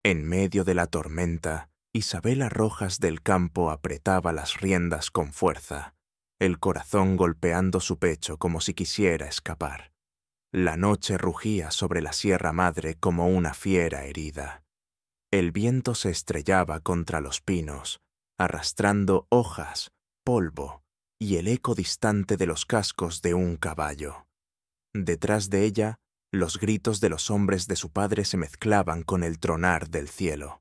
En medio de la tormenta, Isabela Rojas del Campo apretaba las riendas con fuerza, el corazón golpeando su pecho como si quisiera escapar. La noche rugía sobre la Sierra Madre como una fiera herida. El viento se estrellaba contra los pinos, arrastrando hojas, polvo y el eco distante de los cascos de un caballo. Detrás de ella, los gritos de los hombres de su padre se mezclaban con el tronar del cielo.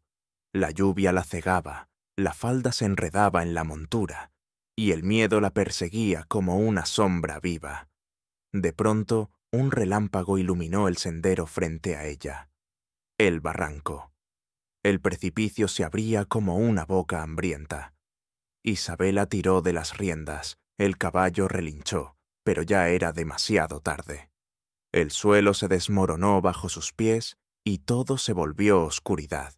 La lluvia la cegaba, la falda se enredaba en la montura, y el miedo la perseguía como una sombra viva. De pronto, un relámpago iluminó el sendero frente a ella. El barranco. El precipicio se abría como una boca hambrienta. Isabela tiró de las riendas, el caballo relinchó, pero ya era demasiado tarde. El suelo se desmoronó bajo sus pies y todo se volvió oscuridad.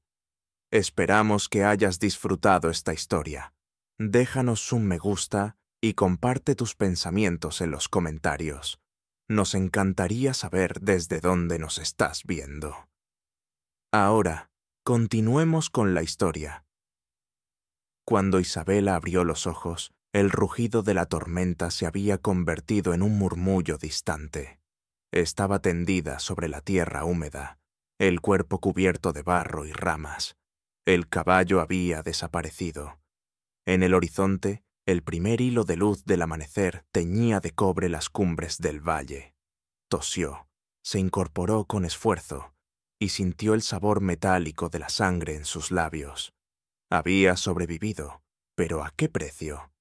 Esperamos que hayas disfrutado esta historia. Déjanos un me gusta y comparte tus pensamientos en los comentarios. Nos encantaría saber desde dónde nos estás viendo. Ahora, continuemos con la historia. Cuando Isabela abrió los ojos, el rugido de la tormenta se había convertido en un murmullo distante. Estaba tendida sobre la tierra húmeda, el cuerpo cubierto de barro y ramas. El caballo había desaparecido. En el horizonte, el primer hilo de luz del amanecer teñía de cobre las cumbres del valle. Tosió, se incorporó con esfuerzo y sintió el sabor metálico de la sangre en sus labios. Había sobrevivido, pero ¿a qué precio?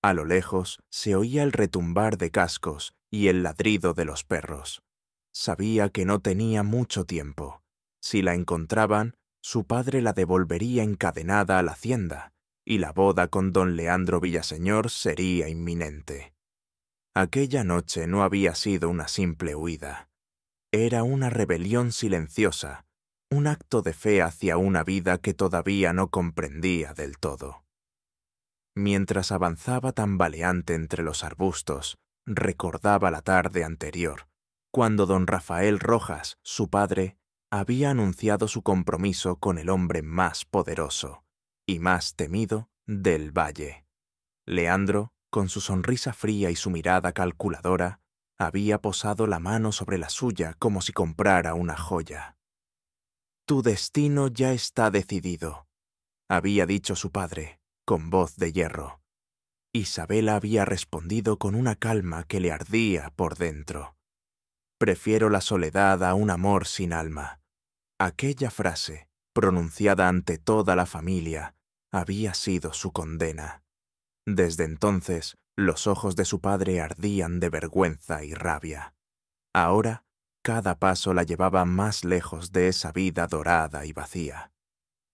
A lo lejos se oía el retumbar de cascos y el ladrido de los perros. Sabía que no tenía mucho tiempo. Si la encontraban, su padre la devolvería encadenada a la hacienda, y la boda con don Leandro Villaseñor sería inminente. Aquella noche no había sido una simple huida. Era una rebelión silenciosa, un acto de fe hacia una vida que todavía no comprendía del todo. Mientras avanzaba tambaleante entre los arbustos, recordaba la tarde anterior, cuando don Rafael Rojas, su padre, había anunciado su compromiso con el hombre más poderoso y más temido del valle. Leandro, con su sonrisa fría y su mirada calculadora, había posado la mano sobre la suya como si comprara una joya. «Tu destino ya está decidido», había dicho su padre, con voz de hierro. Isabela había respondido con una calma que le ardía por dentro. «Prefiero la soledad a un amor sin alma». Aquella frase, pronunciada ante toda la familia, había sido su condena. Desde entonces, los ojos de su padre ardían de vergüenza y rabia. Ahora, cada paso la llevaba más lejos de esa vida dorada y vacía.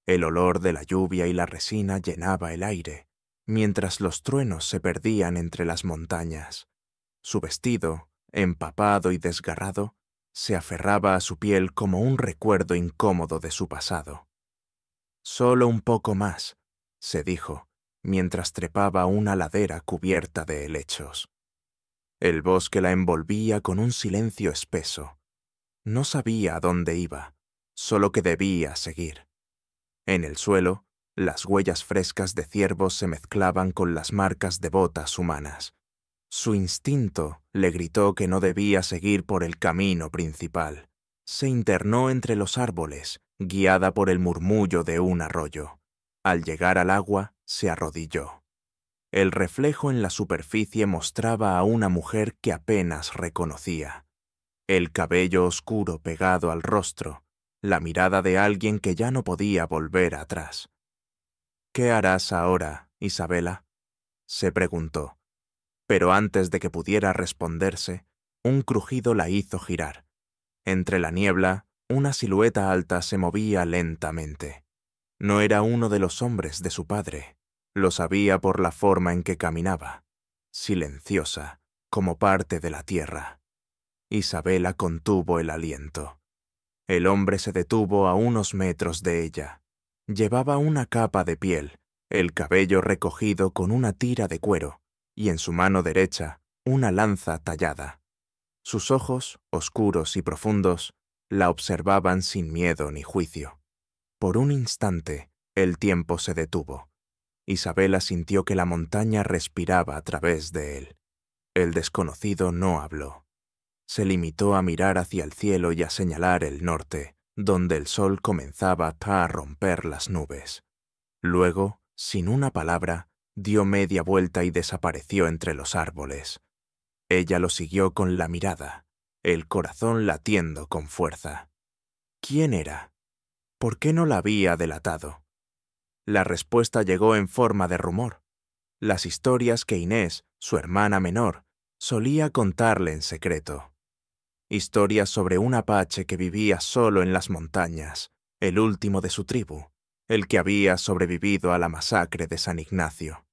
El olor de la lluvia y la resina llenaba el aire, mientras los truenos se perdían entre las montañas. Su vestido, empapado y desgarrado, se aferraba a su piel como un recuerdo incómodo de su pasado. «Solo un poco más», se dijo, mientras trepaba una ladera cubierta de helechos. El bosque la envolvía con un silencio espeso. No sabía a dónde iba, solo que debía seguir. En el suelo, las huellas frescas de ciervos se mezclaban con las marcas de botas humanas. Su instinto le gritó que no debía seguir por el camino principal. Se internó entre los árboles, guiada por el murmullo de un arroyo. Al llegar al agua, se arrodilló. El reflejo en la superficie mostraba a una mujer que apenas reconocía. El cabello oscuro pegado al rostro, la mirada de alguien que ya no podía volver atrás. «¿Qué harás ahora, Isabela?», se preguntó. Pero antes de que pudiera responderse, un crujido la hizo girar. Entre la niebla, una silueta alta se movía lentamente. No era uno de los hombres de su padre. Lo sabía por la forma en que caminaba, silenciosa, como parte de la tierra. Isabela contuvo el aliento. El hombre se detuvo a unos metros de ella. Llevaba una capa de piel, el cabello recogido con una tira de cuero, y en su mano derecha una lanza tallada. Sus ojos, oscuros y profundos, la observaban sin miedo ni juicio. Por un instante, el tiempo se detuvo. Isabela sintió que la montaña respiraba a través de él. El desconocido no habló. Se limitó a mirar hacia el cielo y a señalar el norte, donde el sol comenzaba a romper las nubes. Luego, sin una palabra, dio media vuelta y desapareció entre los árboles. Ella lo siguió con la mirada, el corazón latiendo con fuerza. ¿Quién era? ¿Por qué no la había delatado? La respuesta llegó en forma de rumor. Las historias que Inés, su hermana menor, solía contarle en secreto. Historias sobre un apache que vivía solo en las montañas, el último de su tribu, el que había sobrevivido a la masacre de San Ignacio.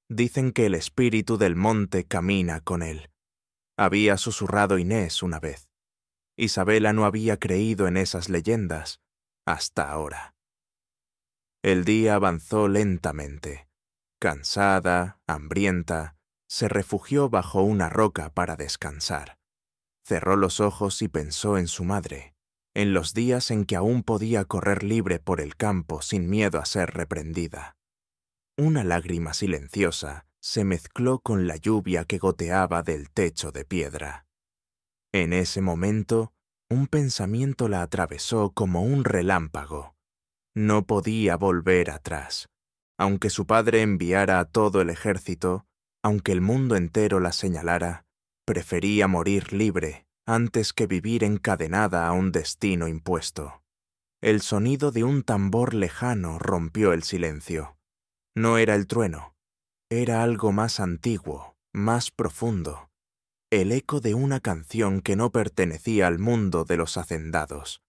Dicen que el espíritu del monte camina con él. Había susurrado Inés una vez. Isabela no había creído en esas leyendas hasta ahora. El día avanzó lentamente. Cansada, hambrienta, se refugió bajo una roca para descansar. Cerró los ojos y pensó en su madre, en los días en que aún podía correr libre por el campo sin miedo a ser reprendida. Una lágrima silenciosa se mezcló con la lluvia que goteaba del techo de piedra. En ese momento, un pensamiento la atravesó como un relámpago. No podía volver atrás. Aunque su padre enviara a todo el ejército, aunque el mundo entero la señalara, prefería morir libre antes que vivir encadenada a un destino impuesto. El sonido de un tambor lejano rompió el silencio. No era el trueno, era algo más antiguo, más profundo, el eco de una canción que no pertenecía al mundo de los hacendados.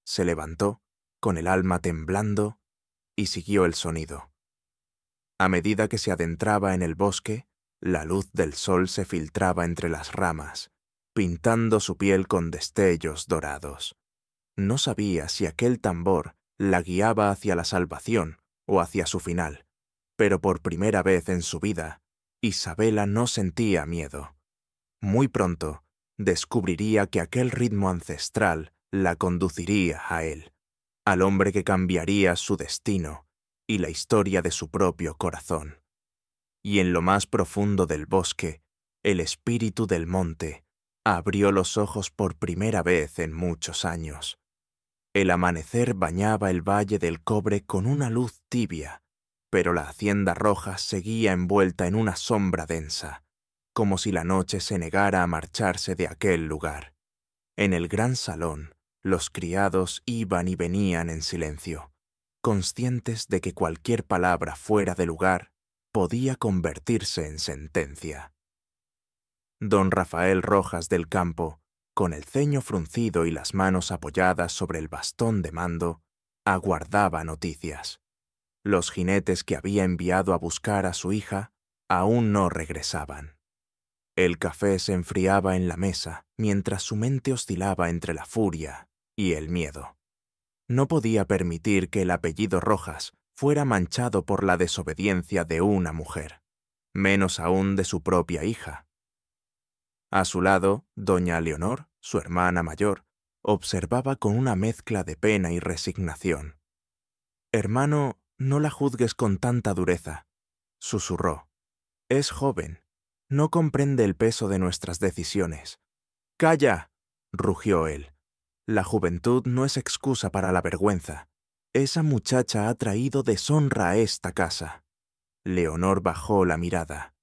Se levantó, con el alma temblando, y siguió el sonido. A medida que se adentraba en el bosque, la luz del sol se filtraba entre las ramas, pintando su piel con destellos dorados. No sabía si aquel tambor la guiaba hacia la salvación o hacia su final, pero por primera vez en su vida, Isabela no sentía miedo. Muy pronto, descubriría que aquel ritmo ancestral la conduciría a él, al hombre que cambiaría su destino y la historia de su propio corazón. Y en lo más profundo del bosque, el espíritu del monte abrió los ojos por primera vez en muchos años. El amanecer bañaba el valle del Cobre con una luz tibia, pero la hacienda roja seguía envuelta en una sombra densa, como si la noche se negara a marcharse de aquel lugar. En el gran salón, los criados iban y venían en silencio, conscientes de que cualquier palabra fuera de lugar podía convertirse en sentencia. Don Rafael Rojas del Campo, con el ceño fruncido y las manos apoyadas sobre el bastón de mando, aguardaba noticias. Los jinetes que había enviado a buscar a su hija aún no regresaban. El café se enfriaba en la mesa mientras su mente oscilaba entre la furia y el miedo. No podía permitir que el apellido Rojas fuera manchado por la desobediencia de una mujer, menos aún de su propia hija. A su lado, doña Leonor, su hermana mayor, observaba con una mezcla de pena y resignación. «Hermano, no la juzgues con tanta dureza», susurró. «Es joven. No comprende el peso de nuestras decisiones». «¡Calla!», rugió él. «La juventud no es excusa para la vergüenza. Esa muchacha ha traído deshonra a esta casa». Leonor bajó la mirada.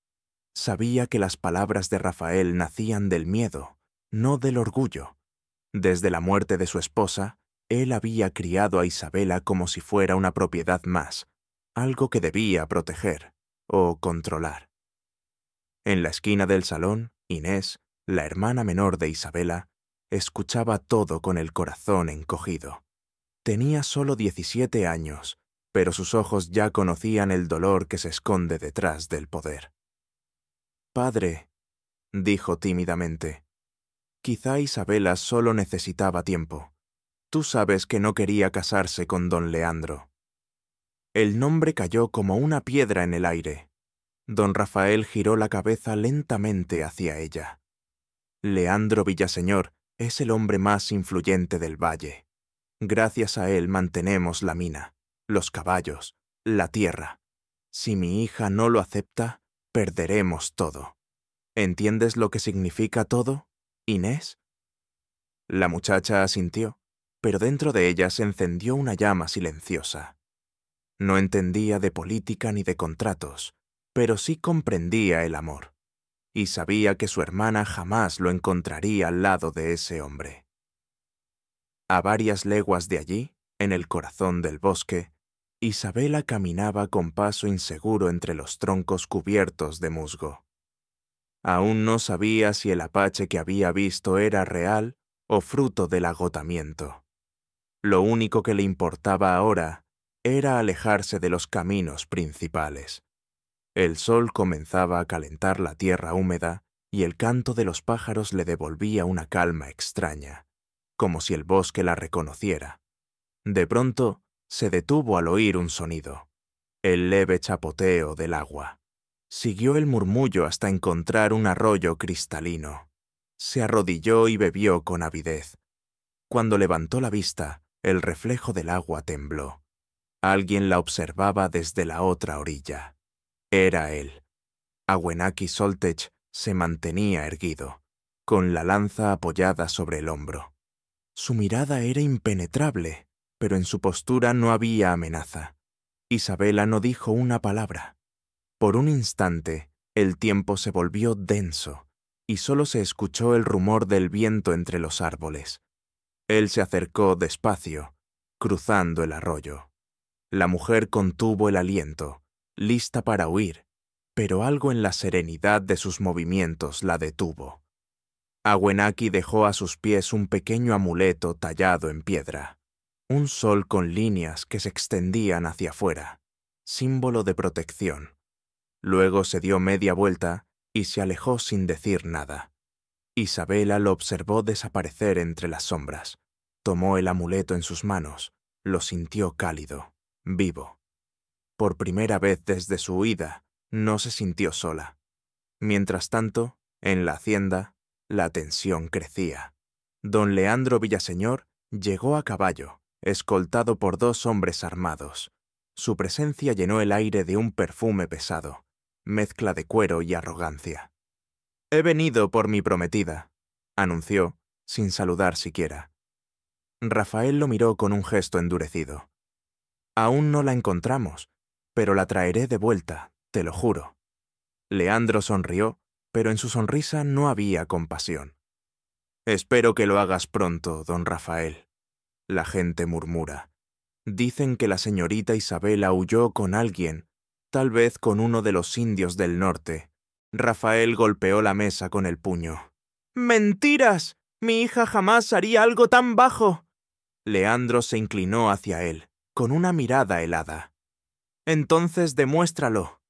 Sabía que las palabras de Rafael nacían del miedo, no del orgullo. Desde la muerte de su esposa, él había criado a Isabela como si fuera una propiedad más, algo que debía proteger o controlar. En la esquina del salón, Inés, la hermana menor de Isabela, escuchaba todo con el corazón encogido. Tenía solo 17 años, pero sus ojos ya conocían el dolor que se esconde detrás del poder. «Padre», dijo tímidamente, «quizá Isabela solo necesitaba tiempo. Tú sabes que no quería casarse con don Leandro». El nombre cayó como una piedra en el aire. Don Rafael giró la cabeza lentamente hacia ella. «Leandro Villaseñor es el hombre más influyente del valle. Gracias a él mantenemos la mina, los caballos, la tierra. Si mi hija no lo acepta, perderemos todo. ¿Entiendes lo que significa todo, Inés? La muchacha asintió, pero dentro de ella se encendió una llama silenciosa. No entendía de política ni de contratos, pero sí comprendía el amor, y sabía que su hermana jamás lo encontraría al lado de ese hombre. A varias leguas de allí, en el corazón del bosque, Isabela caminaba con paso inseguro entre los troncos cubiertos de musgo. Aún no sabía si el apache que había visto era real o fruto del agotamiento. Lo único que le importaba ahora era alejarse de los caminos principales. El sol comenzaba a calentar la tierra húmeda y el canto de los pájaros le devolvía una calma extraña, como si el bosque la reconociera. De pronto, se detuvo al oír un sonido, el leve chapoteo del agua. Siguió el murmullo hasta encontrar un arroyo cristalino. Se arrodilló y bebió con avidez. Cuando levantó la vista, el reflejo del agua tembló. Alguien la observaba desde la otra orilla. Era él. Awenaki Soltech se mantenía erguido, con la lanza apoyada sobre el hombro. Su mirada era impenetrable, pero en su postura no había amenaza. Isabela no dijo una palabra. Por un instante, el tiempo se volvió denso, y solo se escuchó el rumor del viento entre los árboles. Él se acercó despacio, cruzando el arroyo. La mujer contuvo el aliento, lista para huir, pero algo en la serenidad de sus movimientos la detuvo. Awenaki dejó a sus pies un pequeño amuleto tallado en piedra, un sol con líneas que se extendían hacia afuera, símbolo de protección. Luego se dio media vuelta y se alejó sin decir nada. Isabela lo observó desaparecer entre las sombras. Tomó el amuleto en sus manos, lo sintió cálido, vivo. Por primera vez desde su huida, no se sintió sola. Mientras tanto, en la hacienda, la tensión crecía. Don Leandro Villaseñor llegó a caballo, escoltado por 2 hombres armados. Su presencia llenó el aire de un perfume pesado, mezcla de cuero y arrogancia. «He venido por mi prometida», anunció, sin saludar siquiera. Rafael lo miró con un gesto endurecido. «Aún no la encontramos, pero la traeré de vuelta, te lo juro». Leandro sonrió, pero en su sonrisa no había compasión. «Espero que lo hagas pronto, don Rafael». La gente murmura. Dicen que la señorita Isabela huyó con alguien, tal vez con uno de los indios del norte. Rafael golpeó la mesa con el puño. «¡Mentiras! Mi hija jamás haría algo tan bajo». Leandro se inclinó hacia él, con una mirada helada. «Entonces demuéstralo.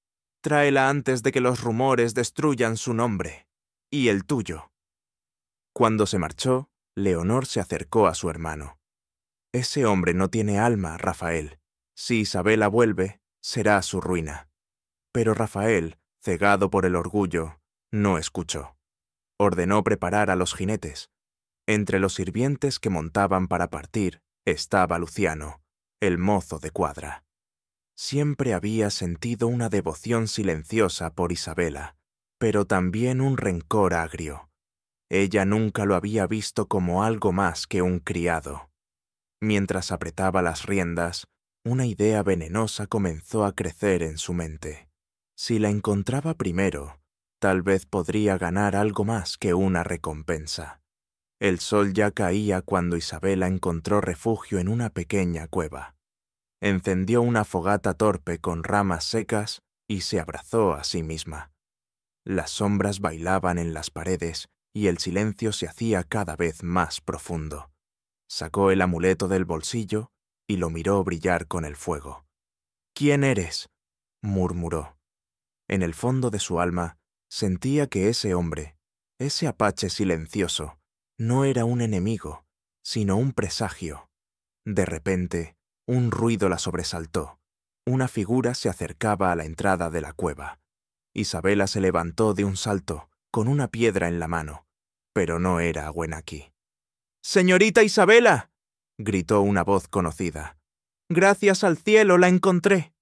Tráela antes de que los rumores destruyan su nombre. Y el tuyo». Cuando se marchó, Leonor se acercó a su hermano. «Ese hombre no tiene alma, Rafael. Si Isabela vuelve, será su ruina». Pero Rafael, cegado por el orgullo, no escuchó. Ordenó preparar a los jinetes. Entre los sirvientes que montaban para partir estaba Luciano, el mozo de cuadra. Siempre había sentido una devoción silenciosa por Isabela, pero también un rencor agrio. Ella nunca lo había visto como algo más que un criado. Mientras apretaba las riendas, una idea venenosa comenzó a crecer en su mente. Si la encontraba primero, tal vez podría ganar algo más que una recompensa. El sol ya caía cuando Isabela encontró refugio en una pequeña cueva. Encendió una fogata torpe con ramas secas y se abrazó a sí misma. Las sombras bailaban en las paredes y el silencio se hacía cada vez más profundo. Sacó el amuleto del bolsillo y lo miró brillar con el fuego. «¿Quién eres?», murmuró. En el fondo de su alma sentía que ese hombre, ese apache silencioso, no era un enemigo, sino un presagio. De repente, un ruido la sobresaltó. Una figura se acercaba a la entrada de la cueva. Isabela se levantó de un salto, con una piedra en la mano, pero no era Awenaki. «¡Señorita Isabela!», gritó una voz conocida. «¡Gracias al cielo la encontré!».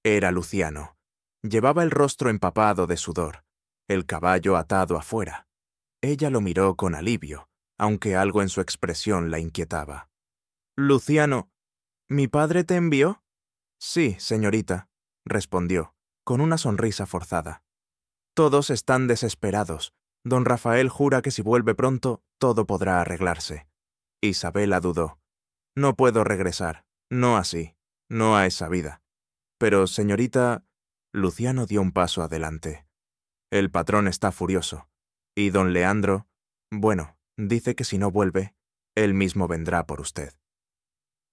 Era Luciano. Llevaba el rostro empapado de sudor, el caballo atado afuera. Ella lo miró con alivio, aunque algo en su expresión la inquietaba. «Luciano, ¿mi padre te envió?». «Sí, señorita», respondió, con una sonrisa forzada. «Todos están desesperados. Don Rafael jura que si vuelve pronto, todo podrá arreglarse». Isabela dudó. «No puedo regresar, no así, no a esa vida. Pero, señorita...». Luciano dio un paso adelante. «El patrón está furioso. Y don Leandro, bueno, dice que si no vuelve, él mismo vendrá por usted».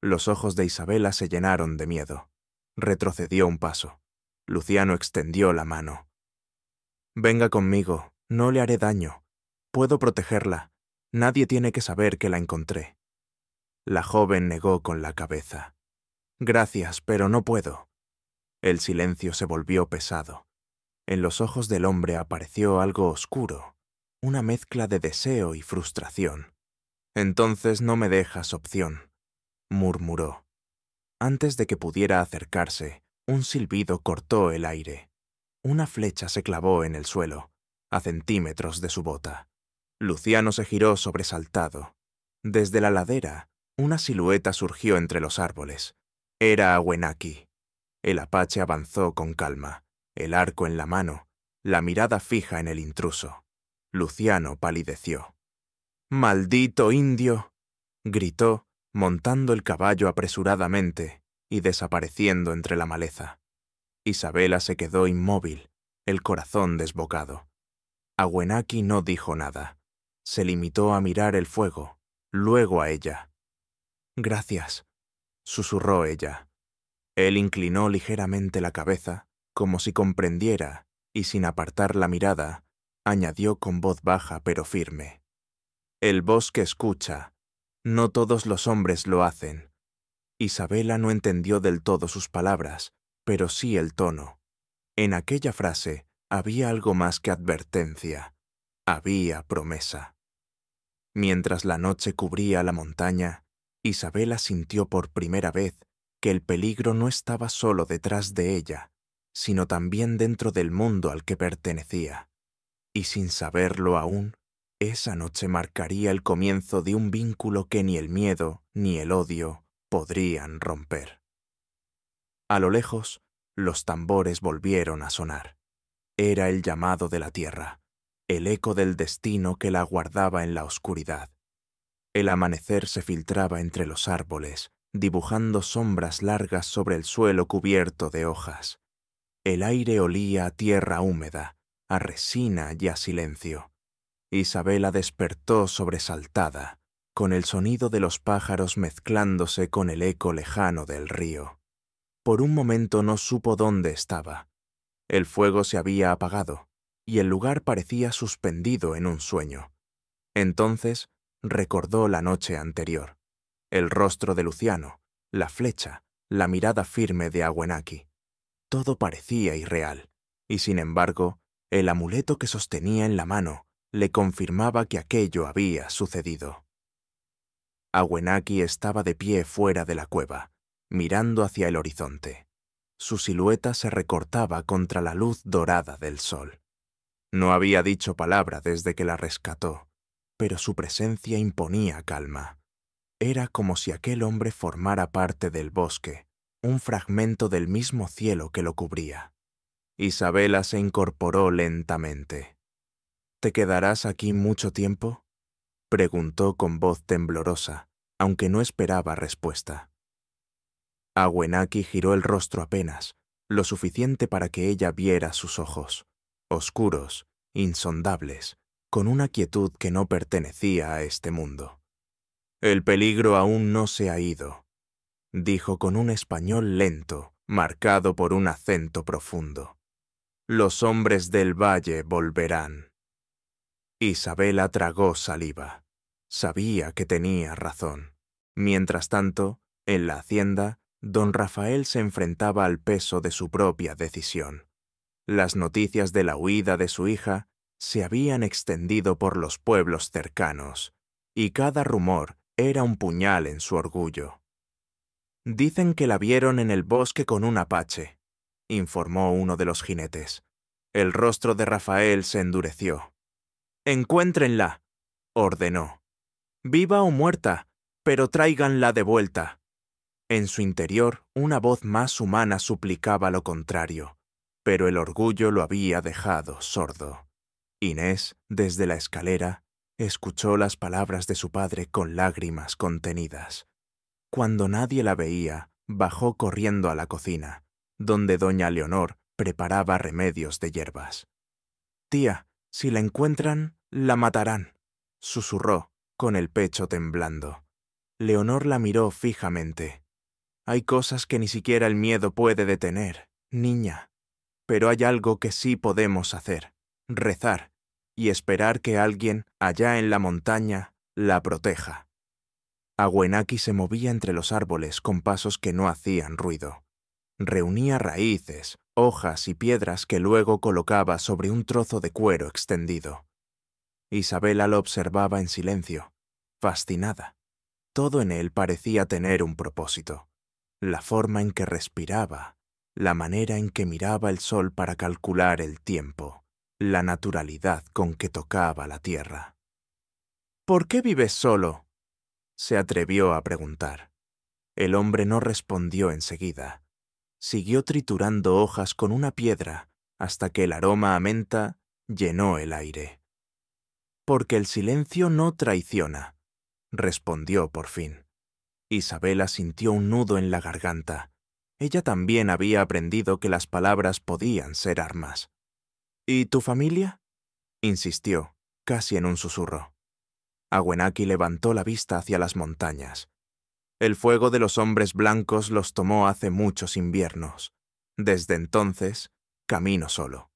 Los ojos de Isabela se llenaron de miedo. Retrocedió un paso. Luciano extendió la mano. «Venga conmigo, no le haré daño. Puedo protegerla. Nadie tiene que saber que la encontré». La joven negó con la cabeza. «Gracias, pero no puedo». El silencio se volvió pesado. En los ojos del hombre apareció algo oscuro, una mezcla de deseo y frustración. «Entonces no me dejas opción», murmuró. Antes de que pudiera acercarse, un silbido cortó el aire. Una flecha se clavó en el suelo, a centímetros de su bota. Luciano se giró sobresaltado. Desde la ladera, una silueta surgió entre los árboles. Era Awenaki. El apache avanzó con calma, el arco en la mano, la mirada fija en el intruso. Luciano palideció. «¡Maldito indio!», gritó, montando el caballo apresuradamente y desapareciendo entre la maleza. Isabela se quedó inmóvil, el corazón desbocado. Awenaki no dijo nada. Se limitó a mirar el fuego, luego a ella. «Gracias», susurró ella. Él inclinó ligeramente la cabeza, como si comprendiera, y sin apartar la mirada, añadió con voz baja pero firme. «El bosque escucha. No todos los hombres lo hacen». Isabela no entendió del todo sus palabras, pero sí el tono. En aquella frase había algo más que advertencia. Había promesa. Mientras la noche cubría la montaña, Isabela sintió por primera vez que el peligro no estaba solo detrás de ella, sino también dentro del mundo al que pertenecía. Y sin saberlo aún, esa noche marcaría el comienzo de un vínculo que ni el miedo ni el odio podrían romper. A lo lejos, los tambores volvieron a sonar. Era el llamado de la tierra, el eco del destino que la aguardaba en la oscuridad. El amanecer se filtraba entre los árboles, dibujando sombras largas sobre el suelo cubierto de hojas. El aire olía a tierra húmeda, a resina y a silencio. Isabela despertó sobresaltada, con el sonido de los pájaros mezclándose con el eco lejano del río. Por un momento no supo dónde estaba. El fuego se había apagado, y el lugar parecía suspendido en un sueño. Entonces recordó la noche anterior, el rostro de Luciano, la flecha, la mirada firme de Awenaki. Todo parecía irreal, y sin embargo, el amuleto que sostenía en la mano le confirmaba que aquello había sucedido. Awenaki estaba de pie fuera de la cueva, mirando hacia el horizonte. Su silueta se recortaba contra la luz dorada del sol. No había dicho palabra desde que la rescató, pero su presencia imponía calma. Era como si aquel hombre formara parte del bosque, un fragmento del mismo cielo que lo cubría. Isabela se incorporó lentamente. «¿Te quedarás aquí mucho tiempo?», preguntó con voz temblorosa, aunque no esperaba respuesta. Awenaki giró el rostro apenas, lo suficiente para que ella viera sus ojos, oscuros, insondables, con una quietud que no pertenecía a este mundo. «El peligro aún no se ha ido», dijo con un español lento, marcado por un acento profundo. «Los hombres del valle volverán». Isabela tragó saliva. Sabía que tenía razón. Mientras tanto, en la hacienda, don Rafael se enfrentaba al peso de su propia decisión. Las noticias de la huida de su hija se habían extendido por los pueblos cercanos, y cada rumor era un puñal en su orgullo. «Dicen que la vieron en el bosque con un apache», informó uno de los jinetes. El rostro de Rafael se endureció. «Encuéntrenla», ordenó. «Viva o muerta, pero tráiganla de vuelta». En su interior, una voz más humana suplicaba lo contrario, pero el orgullo lo había dejado sordo. Inés, desde la escalera, escuchó las palabras de su padre con lágrimas contenidas. Cuando nadie la veía, bajó corriendo a la cocina, donde doña Leonor preparaba remedios de hierbas. «Tía, si la encuentran, la matarán», susurró, con el pecho temblando. Leonor la miró fijamente. «Hay cosas que ni siquiera el miedo puede detener, niña. Pero hay algo que sí podemos hacer: rezar y esperar que alguien, allá en la montaña, la proteja». Aguenaki se movía entre los árboles con pasos que no hacían ruido. Reunía raíces, hojas y piedras que luego colocaba sobre un trozo de cuero extendido. Isabela lo observaba en silencio, fascinada. Todo en él parecía tener un propósito. La forma en que respiraba, la manera en que miraba el sol para calcular el tiempo, la naturalidad con que tocaba la tierra. «¿Por qué vives solo?», se atrevió a preguntar. El hombre no respondió enseguida. Siguió triturando hojas con una piedra hasta que el aroma a menta llenó el aire. «Porque el silencio no traiciona», respondió por fin. Isabela sintió un nudo en la garganta. Ella también había aprendido que las palabras podían ser armas. «¿Y tu familia?», insistió, casi en un susurro. Aguenaki levantó la vista hacia las montañas. El fuego de los hombres blancos los tomó hace muchos inviernos. Desde entonces, camino solo.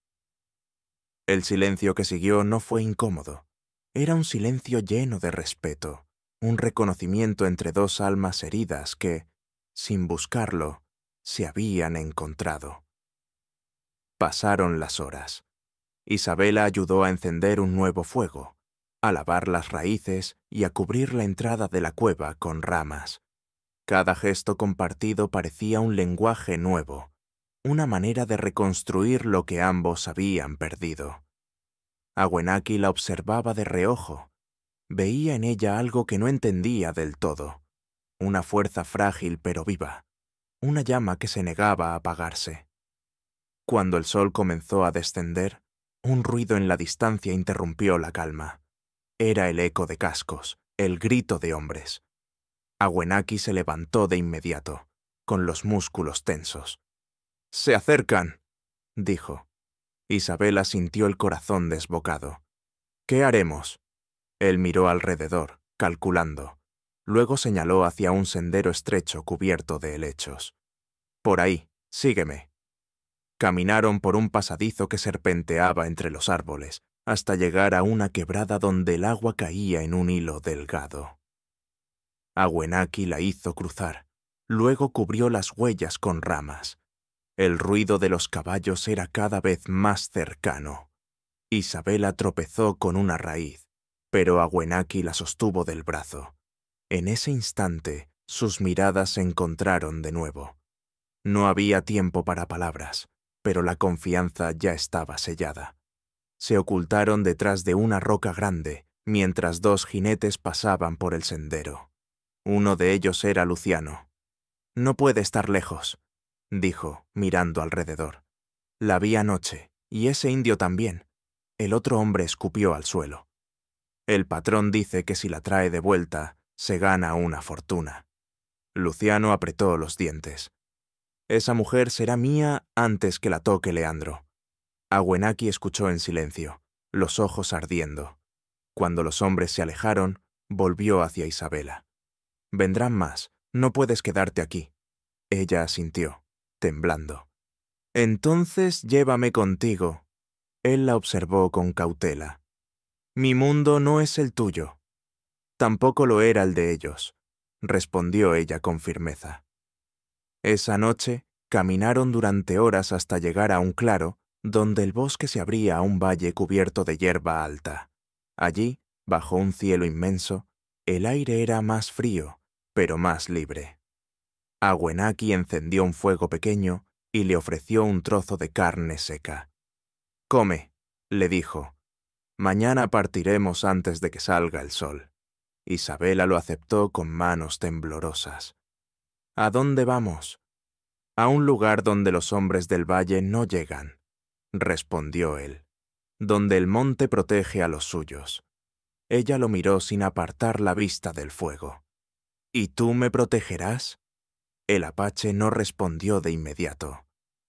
El silencio que siguió no fue incómodo. Era un silencio lleno de respeto, un reconocimiento entre dos almas heridas que, sin buscarlo, se habían encontrado. Pasaron las horas. Isabela ayudó a encender un nuevo fuego, a lavar las raíces y a cubrir la entrada de la cueva con ramas. Cada gesto compartido parecía un lenguaje nuevo, una manera de reconstruir lo que ambos habían perdido. Aguenaki la observaba de reojo. Veía en ella algo que no entendía del todo, una fuerza frágil pero viva, una llama que se negaba a apagarse. Cuando el sol comenzó a descender, un ruido en la distancia interrumpió la calma. Era el eco de cascos, el grito de hombres. Aguenaki se levantó de inmediato, con los músculos tensos. «Se acercan», dijo. Isabela sintió el corazón desbocado. «¿Qué haremos?». Él miró alrededor, calculando. Luego señaló hacia un sendero estrecho cubierto de helechos. «Por ahí, sígueme». Caminaron por un pasadizo que serpenteaba entre los árboles, hasta llegar a una quebrada donde el agua caía en un hilo delgado. Aguenaki la hizo cruzar, luego cubrió las huellas con ramas. El ruido de los caballos era cada vez más cercano. Isabela tropezó con una raíz, pero Aguenaki la sostuvo del brazo. En ese instante, sus miradas se encontraron de nuevo. No había tiempo para palabras, pero la confianza ya estaba sellada. Se ocultaron detrás de una roca grande, mientras dos jinetes pasaban por el sendero. Uno de ellos era Luciano. «No puede estar lejos», dijo, mirando alrededor. «La vi anoche, y ese indio también». El otro hombre escupió al suelo. «El patrón dice que si la trae de vuelta, se gana una fortuna». Luciano apretó los dientes. «Esa mujer será mía antes que la toque Leandro». Aguenaki escuchó en silencio, los ojos ardiendo. Cuando los hombres se alejaron, volvió hacia Isabela. «Vendrán más, no puedes quedarte aquí». Ella asintió, temblando. «Entonces llévame contigo». Él la observó con cautela. «Mi mundo no es el tuyo». «Tampoco lo era el de ellos», respondió ella con firmeza. Esa noche, caminaron durante horas hasta llegar a un claro donde el bosque se abría a un valle cubierto de hierba alta. Allí, bajo un cielo inmenso, El aire era más frío, pero más libre. Awenaki encendió un fuego pequeño y le ofreció un trozo de carne seca. «Come», le dijo. «Mañana partiremos antes de que salga el sol». Isabela lo aceptó con manos temblorosas. «¿A dónde vamos?» «A un lugar donde los hombres del valle no llegan», respondió él, «donde el monte protege a los suyos». Ella lo miró sin apartar la vista del fuego. «¿Y tú me protegerás?» El apache no respondió de inmediato.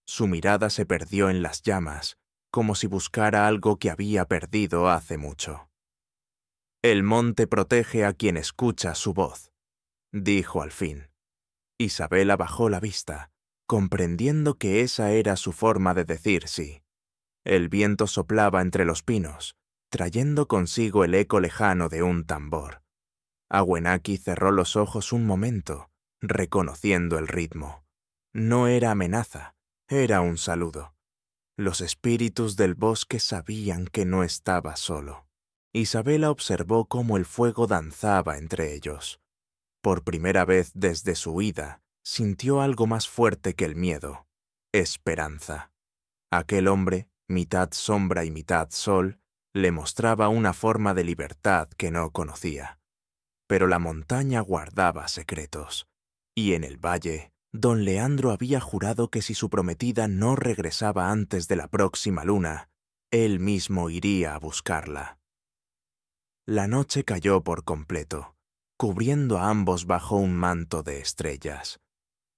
Su mirada se perdió en las llamas, como si buscara algo que había perdido hace mucho. «El monte protege a quien escucha su voz», dijo al fin. Isabela bajó la vista, comprendiendo que esa era su forma de decir sí. El viento soplaba entre los pinos, trayendo consigo el eco lejano de un tambor. Awenaki cerró los ojos un momento, reconociendo el ritmo. No era amenaza, era un saludo. Los espíritus del bosque sabían que no estaba solo. Isabela observó cómo el fuego danzaba entre ellos. Por primera vez desde su huida, sintió algo más fuerte que el miedo: esperanza. Aquel hombre, mitad sombra y mitad sol, le mostraba una forma de libertad que no conocía. Pero la montaña guardaba secretos, y en el valle, don Leandro había jurado que si su prometida no regresaba antes de la próxima luna, él mismo iría a buscarla. La noche cayó por completo, cubriendo a ambos bajo un manto de estrellas.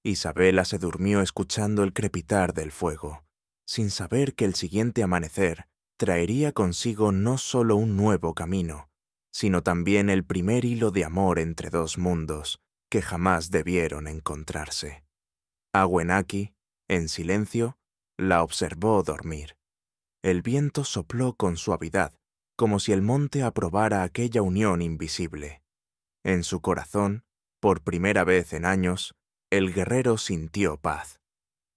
Isabela se durmió escuchando el crepitar del fuego, sin saber que el siguiente amanecer traería consigo no solo un nuevo camino, sino también el primer hilo de amor entre dos mundos que jamás debieron encontrarse. Awenaki, en silencio, la observó dormir. El viento sopló con suavidad, como si el monte aprobara aquella unión invisible. En su corazón, por primera vez en años, el guerrero sintió paz.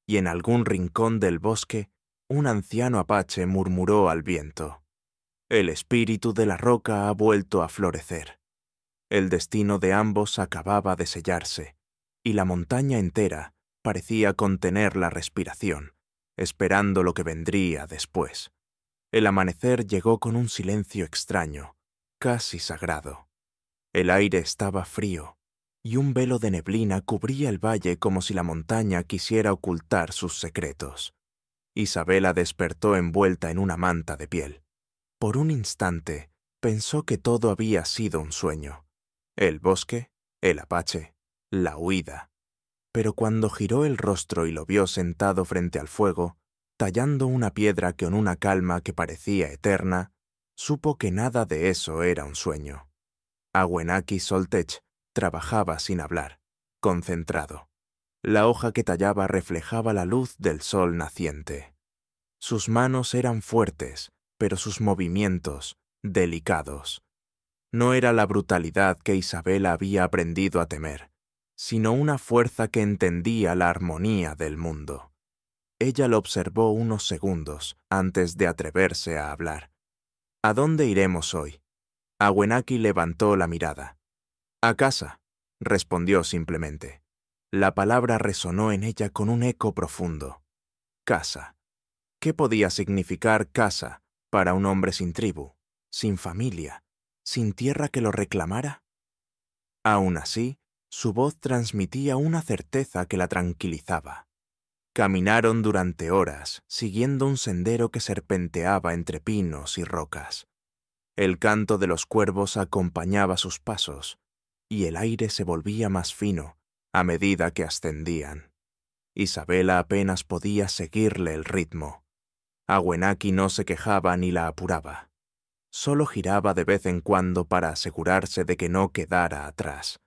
Y en algún rincón del bosque, un anciano apache murmuró al viento: «El espíritu de la roca ha vuelto a florecer». El destino de ambos acababa de sellarse, y la montaña entera parecía contener la respiración, esperando lo que vendría después. El amanecer llegó con un silencio extraño, casi sagrado. El aire estaba frío, y un velo de neblina cubría el valle como si la montaña quisiera ocultar sus secretos. Isabela despertó envuelta en una manta de piel. Por un instante pensó que todo había sido un sueño: el bosque, el apache, la huida. Pero cuando giró el rostro y lo vio sentado frente al fuego, tallando una piedra con una calma que parecía eterna, supo que nada de eso era un sueño. Awenaki Soltech trabajaba sin hablar, concentrado. La hoja que tallaba reflejaba la luz del sol naciente. Sus manos eran fuertes, pero sus movimientos delicados. No era la brutalidad que Isabela había aprendido a temer, sino una fuerza que entendía la armonía del mundo. Ella lo observó unos segundos antes de atreverse a hablar. «¿A dónde iremos hoy?» Awenaki levantó la mirada. «A casa», respondió simplemente. La palabra resonó en ella con un eco profundo. Casa. ¿Qué podía significar casa para un hombre sin tribu, sin familia, sin tierra que lo reclamara? Aún así, su voz transmitía una certeza que la tranquilizaba. Caminaron durante horas, siguiendo un sendero que serpenteaba entre pinos y rocas. El canto de los cuervos acompañaba sus pasos, y el aire se volvía más fino a medida que ascendían. Isabela apenas podía seguirle el ritmo. Awenaki no se quejaba ni la apuraba. Solo giraba de vez en cuando para asegurarse de que no quedara atrás.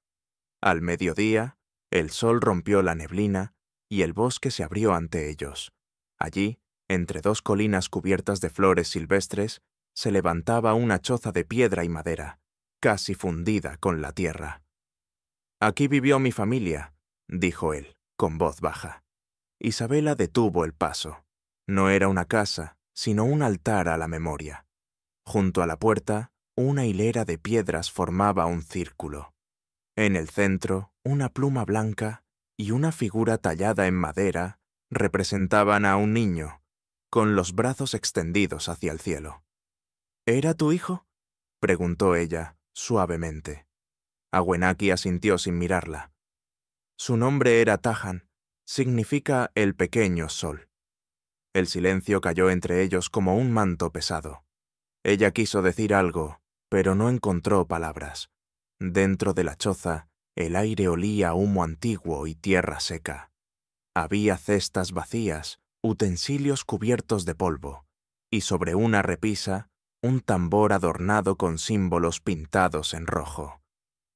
Al mediodía, el sol rompió la neblina y el bosque se abrió ante ellos. Allí, entre dos colinas cubiertas de flores silvestres, se levantaba una choza de piedra y madera, casi fundida con la tierra. «Aquí vivió mi familia», dijo él, con voz baja. Isabela detuvo el paso. No era una casa, sino un altar a la memoria. Junto a la puerta, Una hilera de piedras formaba un círculo. En el centro, una pluma blanca y una figura tallada en madera representaban a un niño, con los brazos extendidos hacia el cielo. ¿Era tu hijo?, preguntó ella, suavemente. Awenaki asintió sin mirarla. Su nombre era Tahan, significa el pequeño sol. El silencio cayó entre ellos como un manto pesado. Ella quiso decir algo, pero no encontró palabras. Dentro de la choza, el aire olía a humo antiguo y tierra seca. Había cestas vacías, utensilios cubiertos de polvo, y sobre una repisa, un tambor adornado con símbolos pintados en rojo.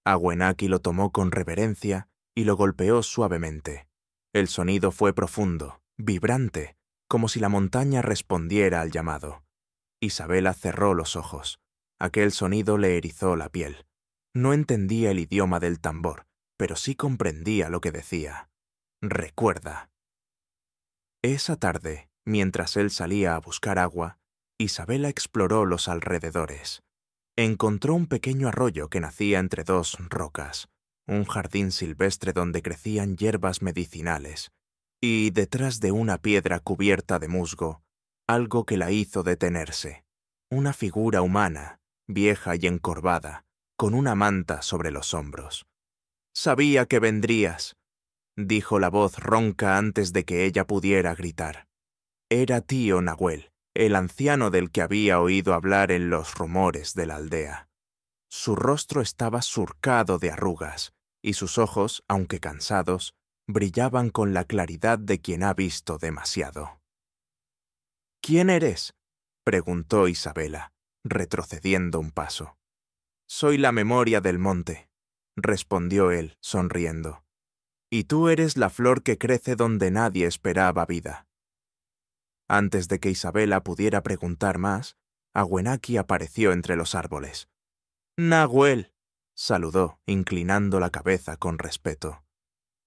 Awenaki lo tomó con reverencia y lo golpeó suavemente. El sonido fue profundo, vibrante, como si la montaña respondiera al llamado. Isabela cerró los ojos. Aquel sonido le erizó la piel. No entendía el idioma del tambor, pero sí comprendía lo que decía. Recuerda. Esa tarde, mientras él salía a buscar agua, Isabela exploró los alrededores. Encontró un pequeño arroyo que nacía entre dos rocas, un jardín silvestre donde crecían hierbas medicinales, y detrás de una piedra cubierta de musgo, algo que la hizo detenerse. Una figura humana, vieja y encorvada, con una manta sobre los hombros. «Sabía que vendrías», dijo la voz ronca antes de que ella pudiera gritar. Era tío Nahuel, el anciano del que había oído hablar en los rumores de la aldea. Su rostro estaba surcado de arrugas, y sus ojos, aunque cansados, brillaban con la claridad de quien ha visto demasiado. «¿Quién eres?», preguntó Isabela, retrocediendo un paso. «Soy la memoria del monte», respondió él, sonriendo. «Y tú eres la flor que crece donde nadie esperaba vida». Antes de que Isabela pudiera preguntar más, Awenaki apareció entre los árboles. «Nahuel», saludó, inclinando la cabeza con respeto.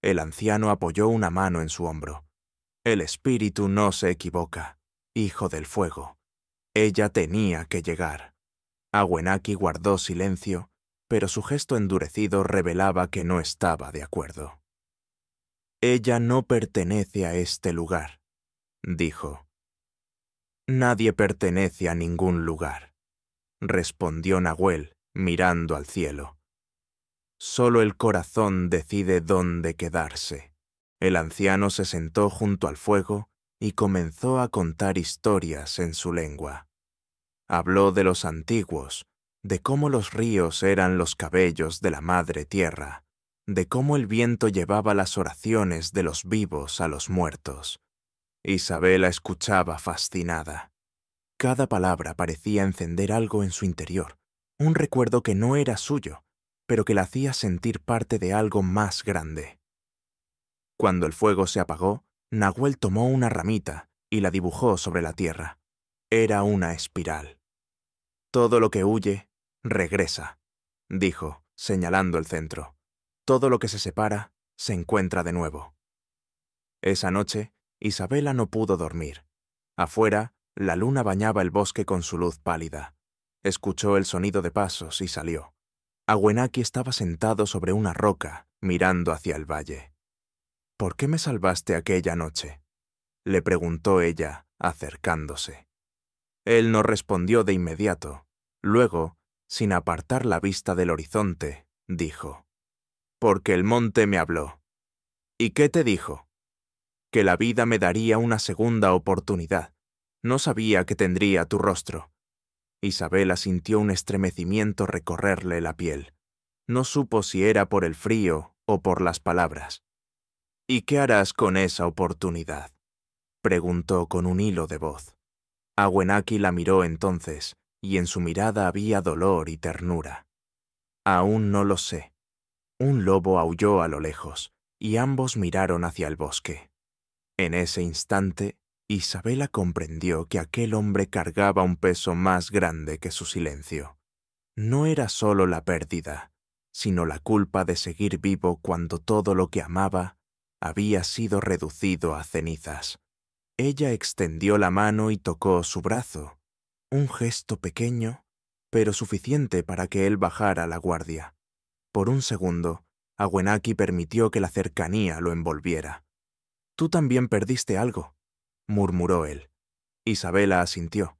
El anciano apoyó una mano en su hombro. «El espíritu no se equivoca, hijo del fuego. Ella tenía que llegar». Awenaki guardó silencio, pero su gesto endurecido revelaba que no estaba de acuerdo. «Ella no pertenece a este lugar», dijo. «Nadie pertenece a ningún lugar», respondió Nahuel, mirando al cielo. «Solo el corazón decide dónde quedarse». El anciano se sentó junto al fuego y comenzó a contar historias en su lengua. Habló de los antiguos, de cómo los ríos eran los cabellos de la madre tierra, de cómo el viento llevaba las oraciones de los vivos a los muertos. Isabela escuchaba fascinada. Cada palabra parecía encender algo en su interior, un recuerdo que no era suyo, pero que la hacía sentir parte de algo más grande. Cuando el fuego se apagó, Nahuel tomó una ramita y la dibujó sobre la tierra. Era una espiral. «Todo lo que huye, regresa», dijo, señalando el centro. «Todo lo que se separa, se encuentra de nuevo». Esa noche, Isabela no pudo dormir. Afuera, la luna bañaba el bosque con su luz pálida. Escuchó el sonido de pasos y salió. Awenaki estaba sentado sobre una roca, mirando hacia el valle. «¿Por qué me salvaste aquella noche?», le preguntó ella, acercándose. Él no respondió de inmediato. Luego, sin apartar la vista del horizonte, dijo: «Porque el monte me habló». «¿Y qué te dijo?». «Que la vida me daría una segunda oportunidad. No sabía que tendría tu rostro». Isabela sintió un estremecimiento recorrerle la piel. No supo si era por el frío o por las palabras. «¿Y qué harás con esa oportunidad?», preguntó con un hilo de voz. Awenaki la miró entonces, y en su mirada había dolor y ternura. «Aún no lo sé». Un lobo aulló a lo lejos, y ambos miraron hacia el bosque. En ese instante, Isabela comprendió que aquel hombre cargaba un peso más grande que su silencio. No era solo la pérdida, sino la culpa de seguir vivo cuando todo lo que amaba había sido reducido a cenizas. Ella extendió la mano y tocó su brazo, un gesto pequeño, pero suficiente para que él bajara la guardia. Por un segundo, Awenaki permitió que la cercanía lo envolviera. «Tú también perdiste algo», murmuró él. Isabela asintió.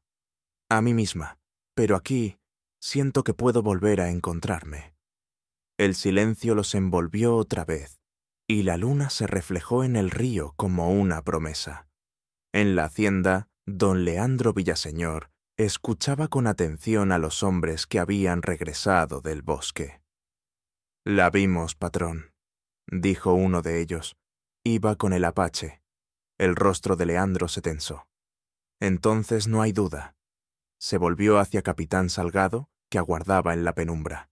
«A mí misma, pero aquí siento que puedo volver a encontrarme». El silencio los envolvió otra vez, y la luna se reflejó en el río como una promesa. En la hacienda, don Leandro Villaseñor escuchaba con atención a los hombres que habían regresado del bosque. «La vimos, patrón», dijo uno de ellos. Iba con el apache. El rostro de Leandro se tensó. «Entonces no hay duda». Se volvió hacia Capitán Salgado, que aguardaba en la penumbra.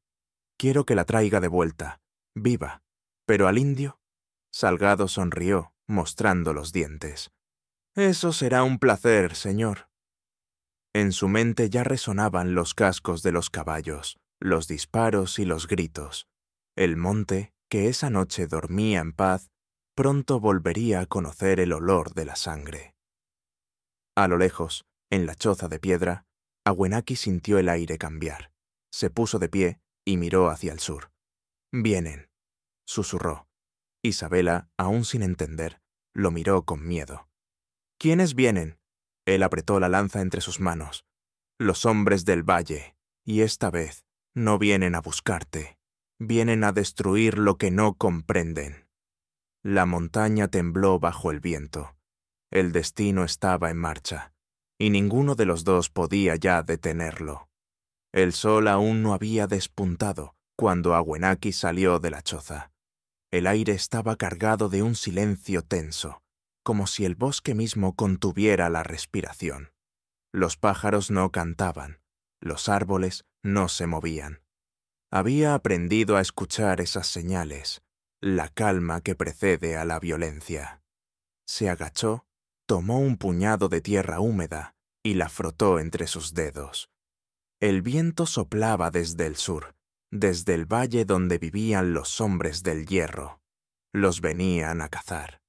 «Quiero que la traiga de vuelta, viva». «¿Pero al indio?». Salgado sonrió, mostrando los dientes. «Eso será un placer, señor». En su mente ya resonaban los cascos de los caballos, los disparos y los gritos. El monte, que esa noche dormía en paz, pronto volvería a conocer el olor de la sangre. A lo lejos, en la choza de piedra, Awenaki sintió el aire cambiar. Se puso de pie y miró hacia el sur. «Vienen», susurró. Isabela, aún sin entender, lo miró con miedo. «¿Quiénes vienen?». Él apretó la lanza entre sus manos. «Los hombres del valle, y esta vez no vienen a buscarte. Vienen a destruir lo que no comprenden». La montaña tembló bajo el viento. El destino estaba en marcha, y ninguno de los dos podía ya detenerlo. El sol aún no había despuntado cuando Awenaki salió de la choza. El aire estaba cargado de un silencio tenso, como si el bosque mismo contuviera la respiración. Los pájaros no cantaban, los árboles no se movían. Había aprendido a escuchar esas señales, la calma que precede a la violencia. Se agachó, tomó un puñado de tierra húmeda y la frotó entre sus dedos. El viento soplaba desde el sur, desde el valle donde vivían los hombres del hierro. Los venían a cazar.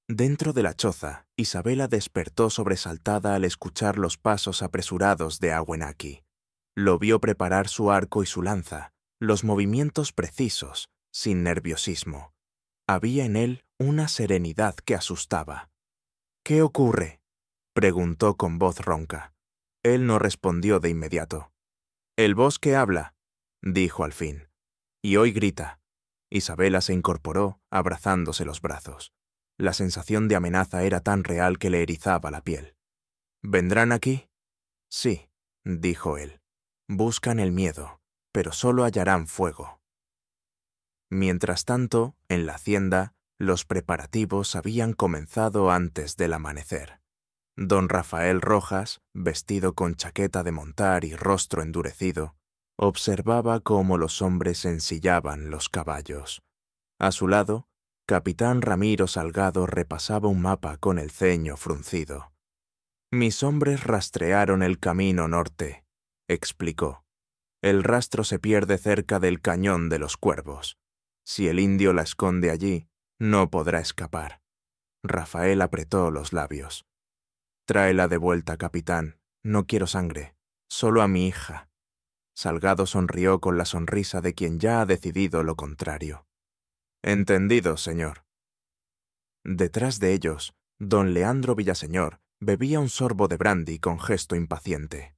Dentro de la choza, Isabela despertó sobresaltada al escuchar los pasos apresurados de Awenaki. Lo vio preparar su arco y su lanza, los movimientos precisos, sin nerviosismo. Había en él una serenidad que asustaba. «¿Qué ocurre?», preguntó con voz ronca. Él no respondió de inmediato. «El bosque habla», dijo al fin. «Y hoy grita». Isabela se incorporó, abrazándose los brazos. La sensación de amenaza era tan real que le erizaba la piel. «¿Vendrán aquí?». «Sí», dijo él. «Buscan el miedo, pero solo hallarán fuego». Mientras tanto, en la hacienda, los preparativos habían comenzado antes del amanecer. Don Rafael Rojas, vestido con chaqueta de montar y rostro endurecido, observaba cómo los hombres ensillaban los caballos. A su lado, Capitán Ramiro Salgado repasaba un mapa con el ceño fruncido. «Mis hombres rastrearon el camino norte», explicó. «El rastro se pierde cerca del Cañón de los Cuervos. Si el indio la esconde allí, no podrá escapar». Rafael apretó los labios. «Tráela de vuelta, capitán. No quiero sangre. Solo a mi hija». Salgado sonrió con la sonrisa de quien ya ha decidido lo contrario. «Entendido, señor». Detrás de ellos, don Leandro Villaseñor bebía un sorbo de brandy con gesto impaciente.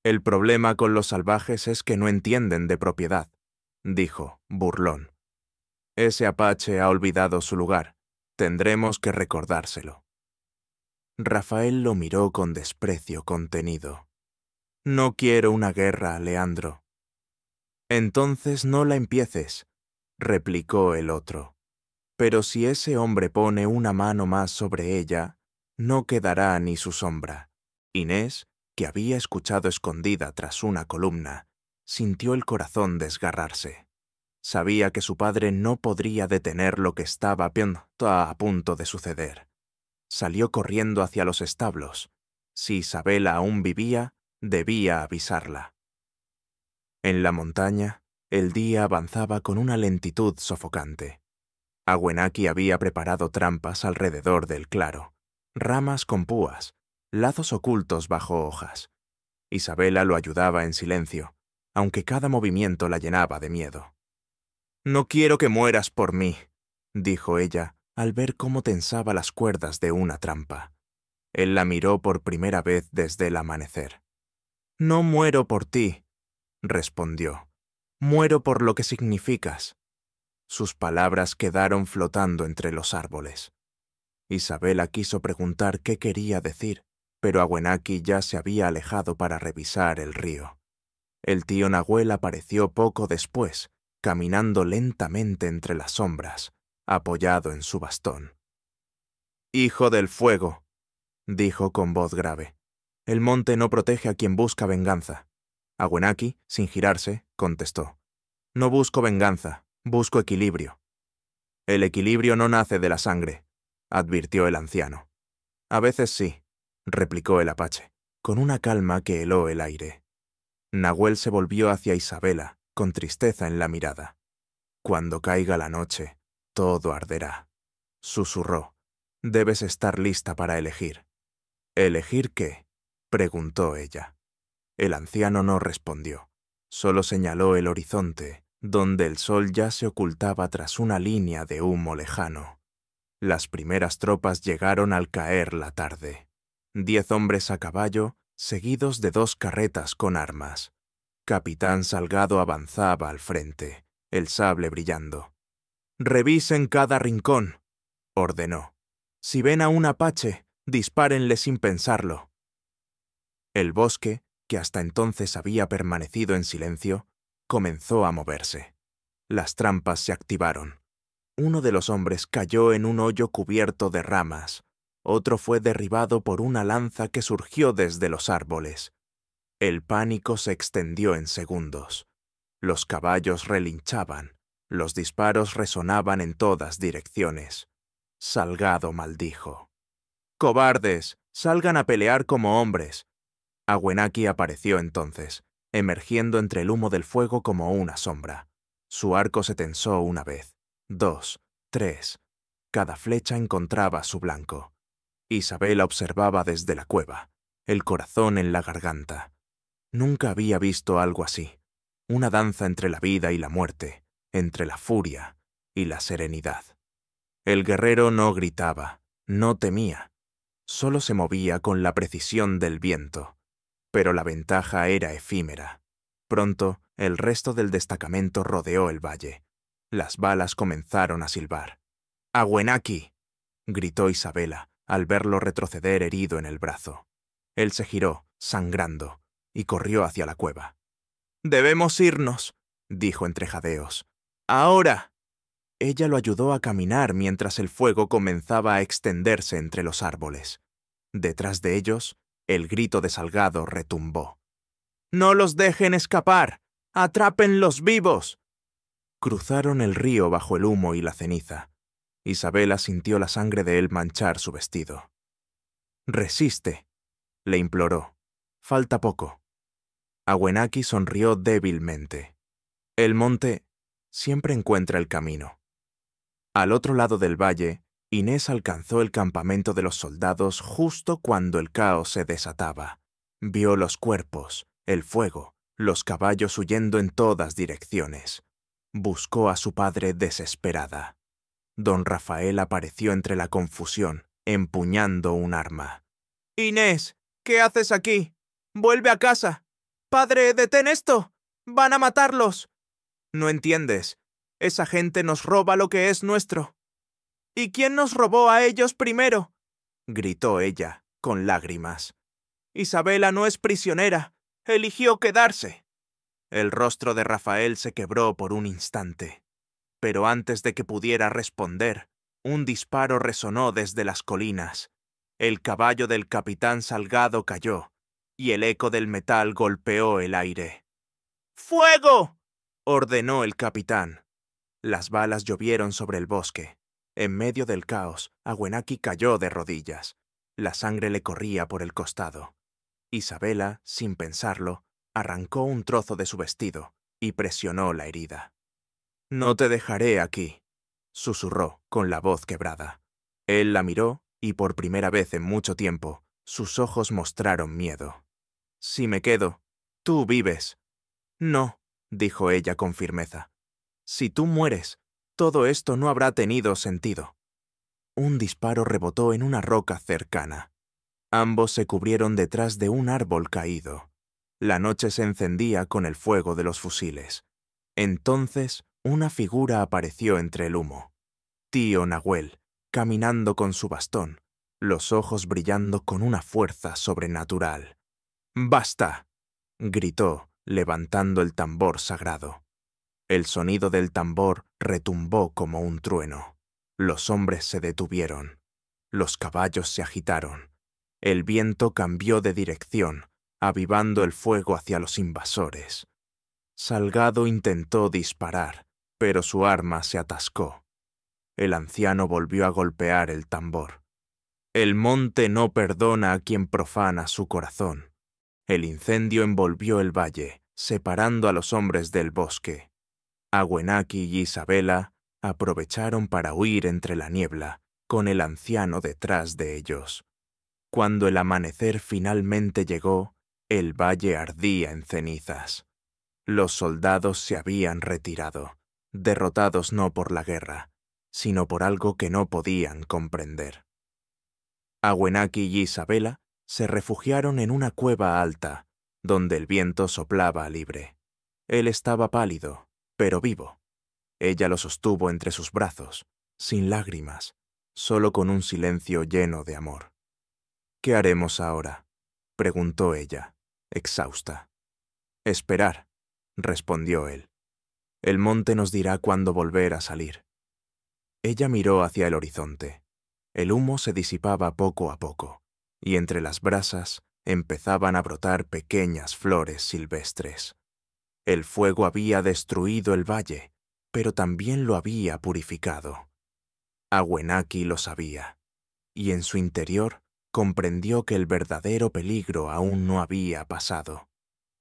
«El problema con los salvajes es que no entienden de propiedad», dijo, burlón. «Ese apache ha olvidado su lugar. Tendremos que recordárselo». Rafael lo miró con desprecio contenido. «No quiero una guerra, Leandro». «Entonces no la empieces», replicó el otro. «Pero si ese hombre pone una mano más sobre ella, no quedará ni su sombra». Inés, que había escuchado escondida tras una columna, sintió el corazón desgarrarse. Sabía que su padre no podría detener lo que estaba a punto de suceder. Salió corriendo hacia los establos. Si Isabela aún vivía, debía avisarla. En la montaña, el día avanzaba con una lentitud sofocante. Awenaki había preparado trampas alrededor del claro, ramas con púas, lazos ocultos bajo hojas. Isabela lo ayudaba en silencio, aunque cada movimiento la llenaba de miedo. «No quiero que mueras por mí», dijo ella, al ver cómo tensaba las cuerdas de una trampa. Él la miró por primera vez desde el amanecer. «No muero por ti», respondió. «Muero por lo que significas». Sus palabras quedaron flotando entre los árboles. Isabela quiso preguntar qué quería decir, pero Awenaki ya se había alejado para revisar el río. El tío Nahuel apareció poco después, caminando lentamente entre las sombras, apoyado en su bastón. «Hijo del fuego», dijo con voz grave. «El monte no protege a quien busca venganza». Awenaki, sin girarse, contestó. «No busco venganza, busco equilibrio». «El equilibrio no nace de la sangre», advirtió el anciano. «A veces sí», replicó el apache, con una calma que heló el aire. Nahuel se volvió hacia Isabela, con tristeza en la mirada. «Cuando caiga la noche, todo arderá», susurró. «Debes estar lista para elegir». «¿Elegir qué?», preguntó ella. El anciano no respondió. Solo señaló el horizonte, donde el sol ya se ocultaba tras una línea de humo lejano. Las primeras tropas llegaron al caer la tarde. 10 hombres a caballo, seguidos de 2 carretas con armas. Capitán Salgado avanzaba al frente, el sable brillando. «Revisen cada rincón», ordenó. «Si ven a un apache, dispárenle sin pensarlo». El bosque, que hasta entonces había permanecido en silencio, comenzó a moverse. Las trampas se activaron. Uno de los hombres cayó en un hoyo cubierto de ramas. Otro fue derribado por una lanza que surgió desde los árboles. El pánico se extendió en segundos. Los caballos relinchaban. Los disparos resonaban en todas direcciones. Salgado maldijo. «¡Cobardes! ¡Salgan a pelear como hombres!». Awenaki apareció entonces, emergiendo entre el humo del fuego como una sombra. Su arco se tensó una vez, 2, 3. Cada flecha encontraba su blanco. Isabela observaba desde la cueva, el corazón en la garganta. Nunca había visto algo así. Una danza entre la vida y la muerte, entre la furia y la serenidad. El guerrero no gritaba, no temía. Solo se movía con la precisión del viento. Pero la ventaja era efímera. Pronto, el resto del destacamento rodeó el valle. Las balas comenzaron a silbar. «¡Awenaki!», gritó Isabela, al verlo retroceder herido en el brazo. Él se giró, sangrando, y corrió hacia la cueva. «Debemos irnos», dijo entre jadeos. «¡Ahora!». Ella lo ayudó a caminar mientras el fuego comenzaba a extenderse entre los árboles. Detrás de ellos, el grito de Salgado retumbó. «¡No los dejen escapar! ¡Atrápenlos vivos!». Cruzaron el río bajo el humo y la ceniza. Isabela sintió la sangre de él manchar su vestido. «Resiste», le imploró. «Falta poco». Awenaki sonrió débilmente. «El monte siempre encuentra el camino». Al otro lado del valle, Inés alcanzó el campamento de los soldados justo cuando el caos se desataba. Vio los cuerpos, el fuego, los caballos huyendo en todas direcciones. Buscó a su padre desesperada. Don Rafael apareció entre la confusión, empuñando un arma. «Inés, ¿qué haces aquí? ¡Vuelve a casa! ¡Padre, detén esto! ¡Van a matarlos!». «No entiendes. Esa gente nos roba lo que es nuestro». «¿Y quién nos robó a ellos primero?», gritó ella, con lágrimas. «Isabela no es prisionera. Eligió quedarse». El rostro de Rafael se quebró por un instante. Pero antes de que pudiera responder, un disparo resonó desde las colinas. El caballo del capitán Salgado cayó, y el eco del metal golpeó el aire. «¡Fuego!», ordenó el capitán. Las balas llovieron sobre el bosque. En medio del caos, Awenaki cayó de rodillas. La sangre le corría por el costado. Isabela, sin pensarlo, arrancó un trozo de su vestido y presionó la herida. «No te dejaré aquí», susurró con la voz quebrada. Él la miró y por primera vez en mucho tiempo, sus ojos mostraron miedo. Si me quedo, tú vives. No, dijo ella con firmeza. Si tú mueres, todo esto no habrá tenido sentido. Un disparo rebotó en una roca cercana. Ambos se cubrieron detrás de un árbol caído. La noche se encendía con el fuego de los fusiles. Entonces, una figura apareció entre el humo. Tío Nahuel, caminando con su bastón, los ojos brillando con una fuerza sobrenatural. ¡Basta!, gritó, levantando el tambor sagrado. El sonido del tambor retumbó como un trueno. Los hombres se detuvieron. Los caballos se agitaron. El viento cambió de dirección, avivando el fuego hacia los invasores. Salgado intentó disparar, pero su arma se atascó. El anciano volvió a golpear el tambor. El monte no perdona a quien profana su corazón. El incendio envolvió el valle, separando a los hombres del bosque. Awenaki y Isabela aprovecharon para huir entre la niebla, con el anciano detrás de ellos. Cuando el amanecer finalmente llegó, el valle ardía en cenizas. Los soldados se habían retirado, derrotados no por la guerra, sino por algo que no podían comprender. Awenaki y Isabela se refugiaron en una cueva alta, donde el viento soplaba libre. Él estaba pálido, pero vivo. Ella lo sostuvo entre sus brazos, sin lágrimas, solo con un silencio lleno de amor. «¿Qué haremos ahora?», preguntó ella, exhausta. «Esperar», respondió él. «El monte nos dirá cuándo volver a salir». Ella miró hacia el horizonte. El humo se disipaba poco a poco, y entre las brasas empezaban a brotar pequeñas flores silvestres. El fuego había destruido el valle, pero también lo había purificado. Awenaki lo sabía, y en su interior comprendió que el verdadero peligro aún no había pasado,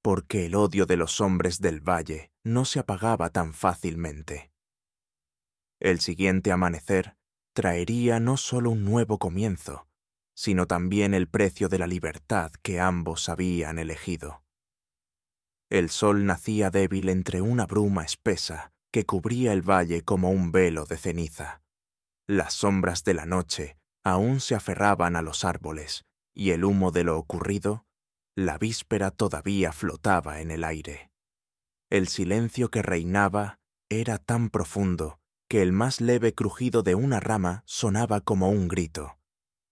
porque el odio de los hombres del valle no se apagaba tan fácilmente. El siguiente amanecer traería no solo un nuevo comienzo, sino también el precio de la libertad que ambos habían elegido. El sol nacía débil entre una bruma espesa que cubría el valle como un velo de ceniza. Las sombras de la noche aún se aferraban a los árboles, y el humo de lo ocurrido, la víspera todavía flotaba en el aire. El silencio que reinaba era tan profundo que el más leve crujido de una rama sonaba como un grito.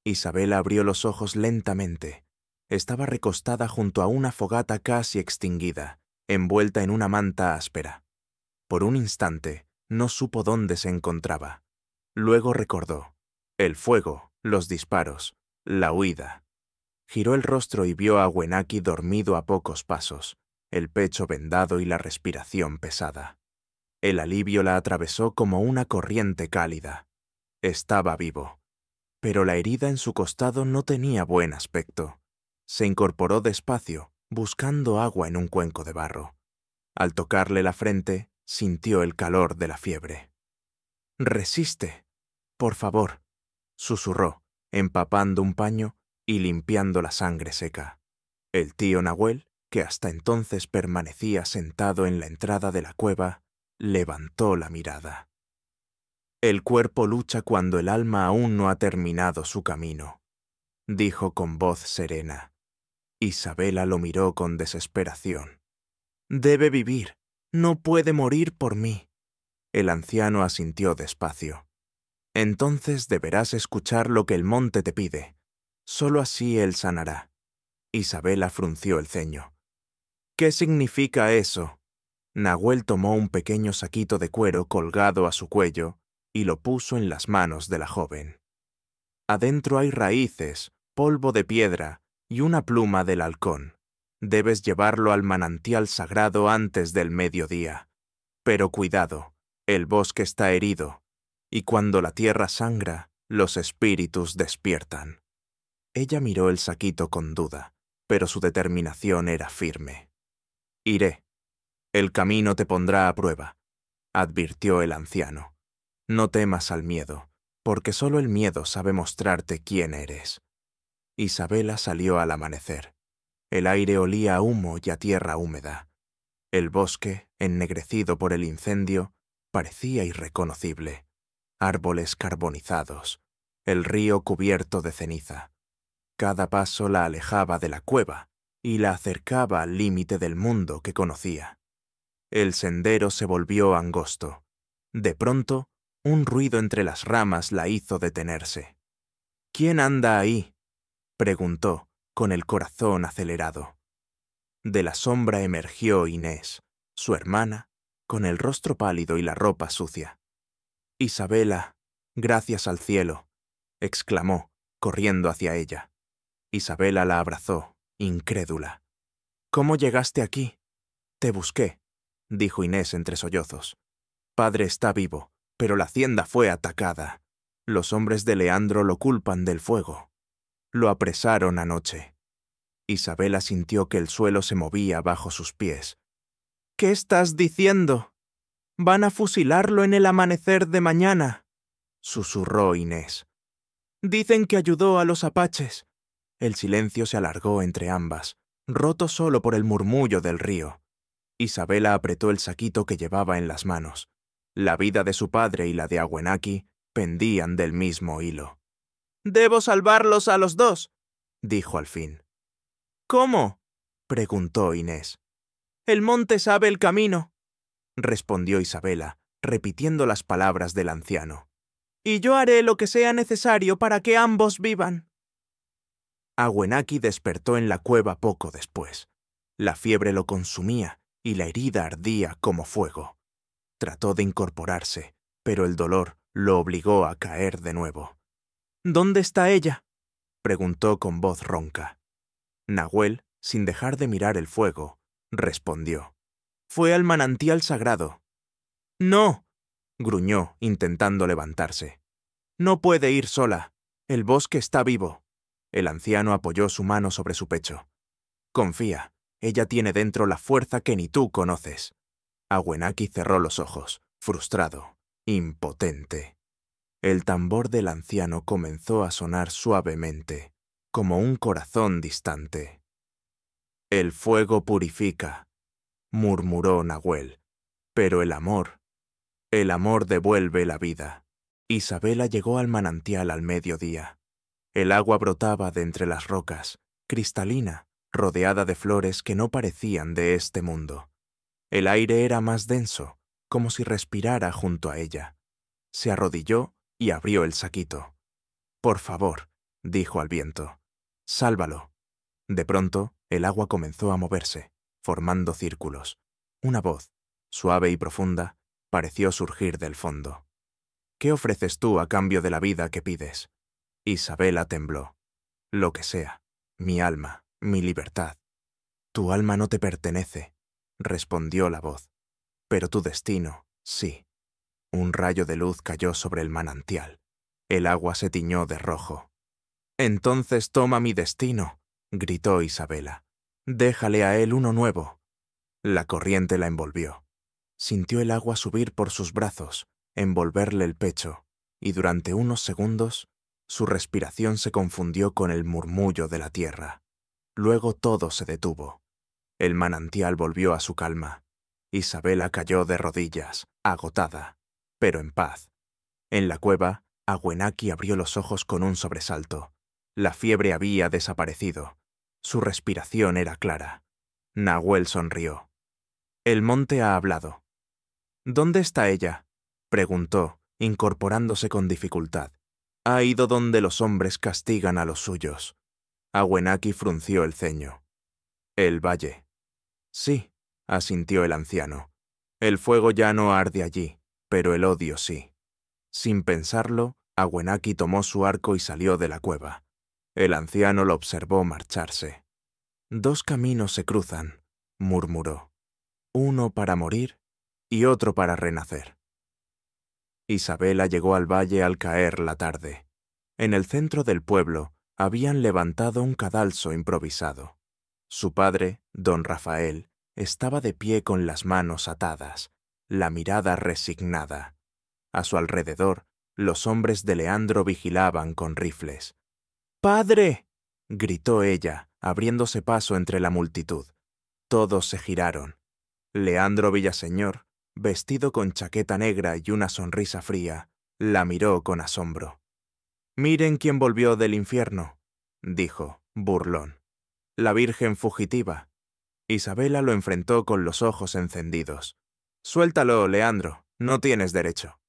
Isabela abrió los ojos lentamente. Estaba recostada junto a una fogata casi extinguida, envuelta en una manta áspera. Por un instante no supo dónde se encontraba. Luego recordó: el fuego, los disparos, la huida. Giró el rostro y vio a Awenaki dormido a pocos pasos, el pecho vendado y la respiración pesada. El alivio la atravesó como una corriente cálida. Estaba vivo, pero la herida en su costado no tenía buen aspecto. Se incorporó despacio, buscando agua en un cuenco de barro. Al tocarle la frente, sintió el calor de la fiebre. «Resiste, por favor», susurró, empapando un paño y limpiando la sangre seca. El tío Nahuel, que hasta entonces permanecía sentado en la entrada de la cueva, levantó la mirada. «El cuerpo lucha cuando el alma aún no ha terminado su camino», dijo con voz serena. Isabela lo miró con desesperación. «Debe vivir, no puede morir por mí». El anciano asintió despacio. «Entonces deberás escuchar lo que el monte te pide. Solo así él sanará». Isabela frunció el ceño. «¿Qué significa eso?» Nahuel tomó un pequeño saquito de cuero colgado a su cuello y lo puso en las manos de la joven. «Adentro hay raíces, polvo de piedra y una pluma del halcón. Debes llevarlo al manantial sagrado antes del mediodía. Pero cuidado, el bosque está herido, y cuando la tierra sangra, los espíritus despiertan». Ella miró el saquito con duda, pero su determinación era firme. «Iré. El camino te pondrá a prueba», advirtió el anciano. «No temas al miedo, porque solo el miedo sabe mostrarte quién eres». Isabela salió al amanecer. El aire olía a humo y a tierra húmeda. El bosque, ennegrecido por el incendio, parecía irreconocible. Árboles carbonizados, el río cubierto de ceniza. Cada paso la alejaba de la cueva y la acercaba al límite del mundo que conocía. El sendero se volvió angosto. De pronto, un ruido entre las ramas la hizo detenerse. «¿Quién anda ahí?», preguntó, con el corazón acelerado. De la sombra emergió Inés, su hermana, con el rostro pálido y la ropa sucia. «Isabela, gracias al cielo», exclamó, corriendo hacia ella. Isabela la abrazó, incrédula. «¿Cómo llegaste aquí?» «Te busqué», dijo Inés entre sollozos. «Padre está vivo, pero la hacienda fue atacada. Los hombres de Leandro lo culpan del fuego. Lo apresaron anoche». Isabela sintió que el suelo se movía bajo sus pies. «¿Qué estás diciendo? Van a fusilarlo en el amanecer de mañana», susurró Inés. «Dicen que ayudó a los apaches». El silencio se alargó entre ambas, roto solo por el murmullo del río. Isabela apretó el saquito que llevaba en las manos. La vida de su padre y la de Awenaki pendían del mismo hilo. «Debo salvarlos a los dos», dijo al fin. «¿Cómo?», preguntó Inés. «El monte sabe el camino», respondió Isabela, repitiendo las palabras del anciano. «Y yo haré lo que sea necesario para que ambos vivan». Awenaki despertó en la cueva poco después. La fiebre lo consumía y la herida ardía como fuego. Trató de incorporarse, pero el dolor lo obligó a caer de nuevo. «¿Dónde está ella?», preguntó con voz ronca. Nahuel, sin dejar de mirar el fuego, respondió. «Fue al manantial sagrado». «No», gruñó, intentando levantarse. «No puede ir sola. El bosque está vivo». El anciano apoyó su mano sobre su pecho. «Confía, ella tiene dentro la fuerza que ni tú conoces». Awenaki cerró los ojos, frustrado, impotente. El tambor del anciano comenzó a sonar suavemente, como un corazón distante. «El fuego purifica», murmuró Nahuel, «pero el amor devuelve la vida». Isabela llegó al manantial al mediodía. El agua brotaba de entre las rocas, cristalina, rodeada de flores que no parecían de este mundo. El aire era más denso, como si respirara junto a ella. Se arrodilló y abrió el saquito. «Por favor», dijo al viento, «sálvalo». De pronto, el agua comenzó a moverse, formando círculos. Una voz, suave y profunda, pareció surgir del fondo. «¿Qué ofreces tú a cambio de la vida que pides?» Isabela tembló. «Lo que sea, mi alma, mi libertad». «Tu alma no te pertenece», respondió la voz. «Pero tu destino, sí». Un rayo de luz cayó sobre el manantial. El agua se tiñó de rojo. «Entonces toma mi destino», gritó Isabela. «Déjale a él uno nuevo». La corriente la envolvió. Sintió el agua subir por sus brazos, envolverle el pecho, y durante unos segundos su respiración se confundió con el murmullo de la tierra. Luego todo se detuvo. El manantial volvió a su calma. Isabela cayó de rodillas, agotada, pero en paz. En la cueva, Awenaki abrió los ojos con un sobresalto. La fiebre había desaparecido. Su respiración era clara. Nahuel sonrió. «El monte ha hablado». «¿Dónde está ella?», preguntó, incorporándose con dificultad. «Ha ido donde los hombres castigan a los suyos». Awenaki frunció el ceño. «El valle». «Sí», asintió el anciano. «El fuego ya no arde allí, pero el odio sí». Sin pensarlo, Awenaki tomó su arco y salió de la cueva. El anciano lo observó marcharse. «Dos caminos se cruzan», murmuró. «Uno para morir y otro para renacer». Isabela llegó al valle al caer la tarde. En el centro del pueblo habían levantado un cadalso improvisado. Su padre, don Rafael, estaba de pie con las manos atadas, la mirada resignada. A su alrededor, los hombres de Leandro vigilaban con rifles. «¡Padre!», gritó ella, abriéndose paso entre la multitud. Todos se giraron. Leandro Villaseñor, vestido con chaqueta negra y una sonrisa fría, la miró con asombro. «Miren quién volvió del infierno», dijo, burlón. «La Virgen fugitiva». Isabela lo enfrentó con los ojos encendidos. «Suéltalo, Leandro, no tienes derecho».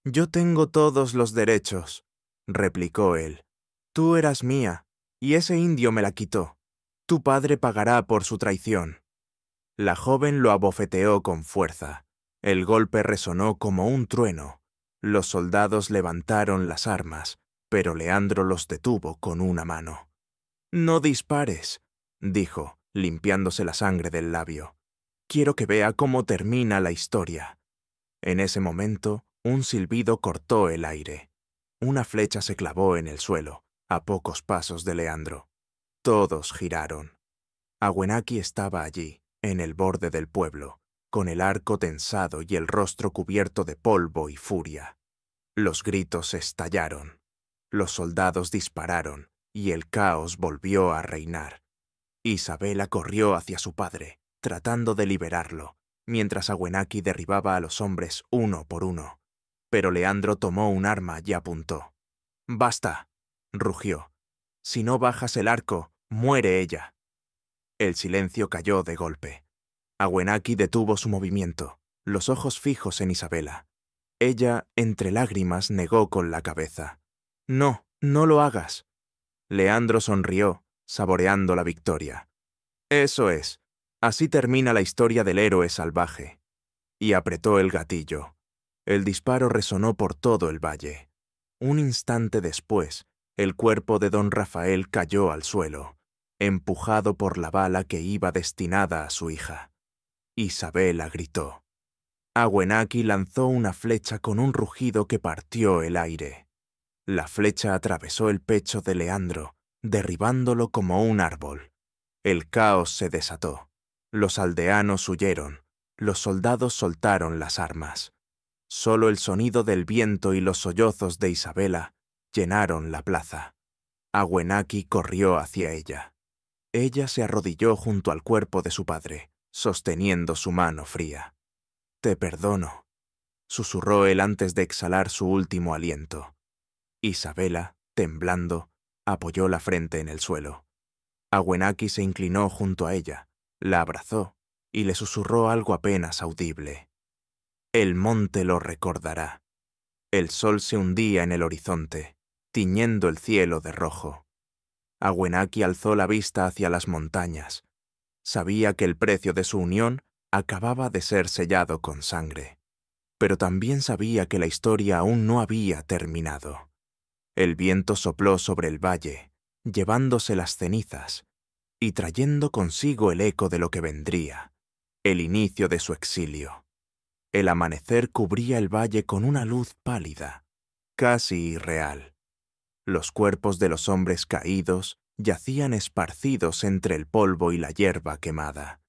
«Yo tengo todos los derechos», replicó él. «Tú eras mía, y ese indio me la quitó. Tu padre pagará por su traición». La joven lo abofeteó con fuerza. El golpe resonó como un trueno. Los soldados levantaron las armas, pero Leandro los detuvo con una mano. «No dispares», dijo, limpiándose la sangre del labio. «Quiero que vea cómo termina la historia». En ese momento, un silbido cortó el aire. Una flecha se clavó en el suelo, a pocos pasos de Leandro. Todos giraron. Awenaki estaba allí, en el borde del pueblo, con el arco tensado y el rostro cubierto de polvo y furia. Los gritos estallaron. Los soldados dispararon, y el caos volvió a reinar. Isabela corrió hacia su padre, tratando de liberarlo, mientras Awenaki derribaba a los hombres uno por uno. Pero Leandro tomó un arma y apuntó. «Basta», rugió. «Si no bajas el arco, muere ella». El silencio cayó de golpe. Awenaki detuvo su movimiento, los ojos fijos en Isabela. Ella, entre lágrimas, negó con la cabeza. «No, no lo hagas». Leandro sonrió, saboreando la victoria. «Eso es. Así termina la historia del héroe salvaje». Y apretó el gatillo. El disparo resonó por todo el valle. Un instante después, el cuerpo de don Rafael cayó al suelo, empujado por la bala que iba destinada a su hija. Isabela gritó. Awenaki lanzó una flecha con un rugido que partió el aire. La flecha atravesó el pecho de Leandro, derribándolo como un árbol. El caos se desató. Los aldeanos huyeron. Los soldados soltaron las armas. Solo el sonido del viento y los sollozos de Isabela llenaron la plaza. Awenaki corrió hacia ella. Ella se arrodilló junto al cuerpo de su padre, sosteniendo su mano fría. «Te perdono», susurró él antes de exhalar su último aliento. Isabela, temblando, apoyó la frente en el suelo. Awenaki se inclinó junto a ella, la abrazó y le susurró algo apenas audible. «El monte lo recordará». El sol se hundía en el horizonte, tiñendo el cielo de rojo. Awenaki alzó la vista hacia las montañas. Sabía que el precio de su unión acababa de ser sellado con sangre, pero también sabía que la historia aún no había terminado. El viento sopló sobre el valle, llevándose las cenizas y trayendo consigo el eco de lo que vendría, el inicio de su exilio. El amanecer cubría el valle con una luz pálida, casi irreal. Los cuerpos de los hombres caídos yacían esparcidos entre el polvo y la hierba quemada,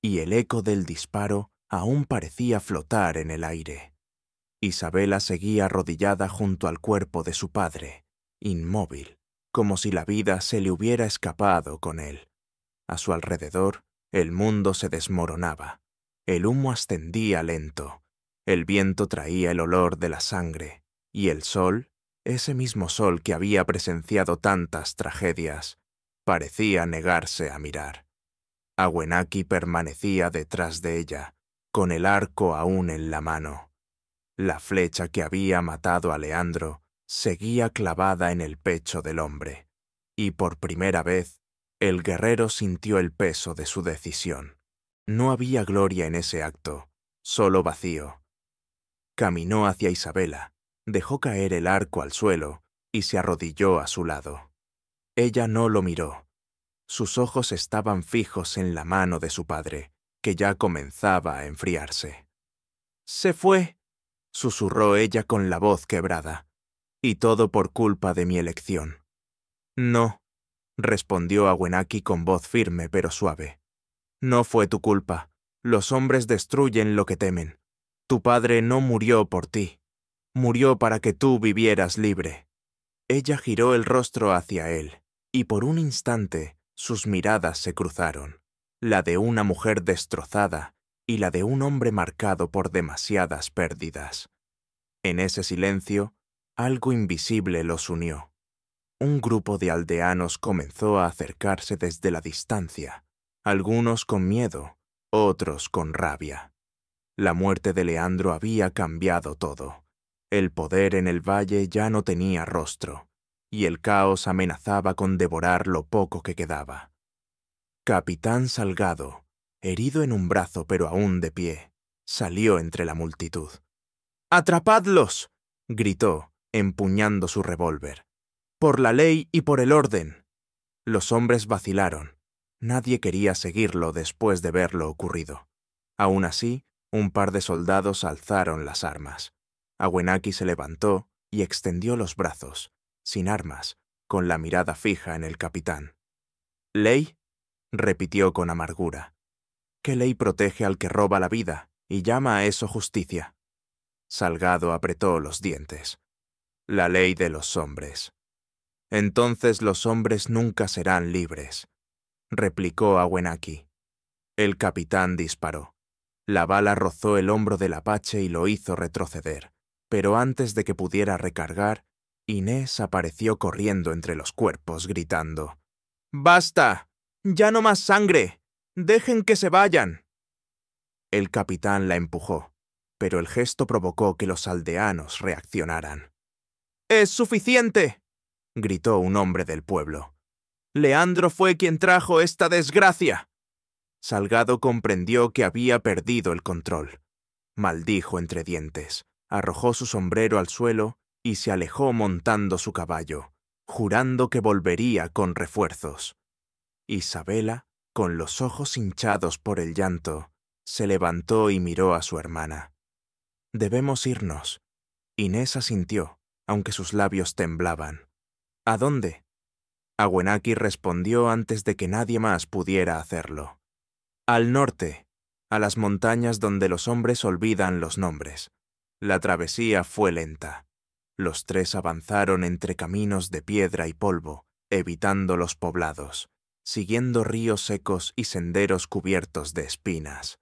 y el eco del disparo aún parecía flotar en el aire. Isabela seguía arrodillada junto al cuerpo de su padre, inmóvil, como si la vida se le hubiera escapado con él. A su alrededor, el mundo se desmoronaba. El humo ascendía lento. El viento traía el olor de la sangre, y el sol, ese mismo sol que había presenciado tantas tragedias, parecía negarse a mirar. Awenaki permanecía detrás de ella, con el arco aún en la mano. La flecha que había matado a Leandro seguía clavada en el pecho del hombre, y por primera vez el guerrero sintió el peso de su decisión. No había gloria en ese acto, solo vacío. Caminó hacia Isabela, dejó caer el arco al suelo y se arrodilló a su lado. Ella no lo miró. Sus ojos estaban fijos en la mano de su padre, que ya comenzaba a enfriarse. «Se fue», susurró ella con la voz quebrada, «y todo por culpa de mi elección». «No», respondió Awenaki con voz firme pero suave. «No fue tu culpa. Los hombres destruyen lo que temen. Tu padre no murió por ti. Murió para que tú vivieras libre». Ella giró el rostro hacia él, y por un instante Sus miradas se cruzaron, la de una mujer destrozada y la de un hombre marcado por demasiadas pérdidas. En ese silencio, algo invisible los unió. Un grupo de aldeanos comenzó a acercarse desde la distancia, algunos con miedo, otros con rabia. La muerte de Leandro había cambiado todo. El poder en el valle ya no tenía rostro, y el caos amenazaba con devorar lo poco que quedaba. Capitán Salgado, herido en un brazo pero aún de pie, salió entre la multitud. ¡Atrapadlos!, gritó, empuñando su revólver. ¡Por la ley y por el orden! Los hombres vacilaron. Nadie quería seguirlo después de ver lo ocurrido. Aún así, un par de soldados alzaron las armas. Awenaki se levantó y extendió los brazos, sin armas, con la mirada fija en el capitán. «¿Ley?», repitió con amargura. «¿Qué ley protege al que roba la vida y llama a eso justicia?». Salgado apretó los dientes. «La ley de los hombres». «Entonces los hombres nunca serán libres», replicó Awenaki. El capitán disparó. La bala rozó el hombro del apache y lo hizo retroceder, pero antes de que pudiera recargar, Inés apareció corriendo entre los cuerpos, gritando: «¡Basta! ¡Ya no más sangre! ¡Dejen que se vayan!». El capitán la empujó, pero el gesto provocó que los aldeanos reaccionaran. «¡Es suficiente!», gritó un hombre del pueblo. «Leandro fue quien trajo esta desgracia». Salgado comprendió que había perdido el control. Maldijo entre dientes, arrojó su sombrero al suelo y se alejó montando su caballo, jurando que volvería con refuerzos. Isabela, con los ojos hinchados por el llanto, se levantó y miró a su hermana. «Debemos irnos». Inés asintió, aunque sus labios temblaban. «¿A dónde?». Awenaki respondió antes de que nadie más pudiera hacerlo. «Al norte, a las montañas donde los hombres olvidan los nombres». La travesía fue lenta. Los tres avanzaron entre caminos de piedra y polvo, evitando los poblados, siguiendo ríos secos y senderos cubiertos de espinas.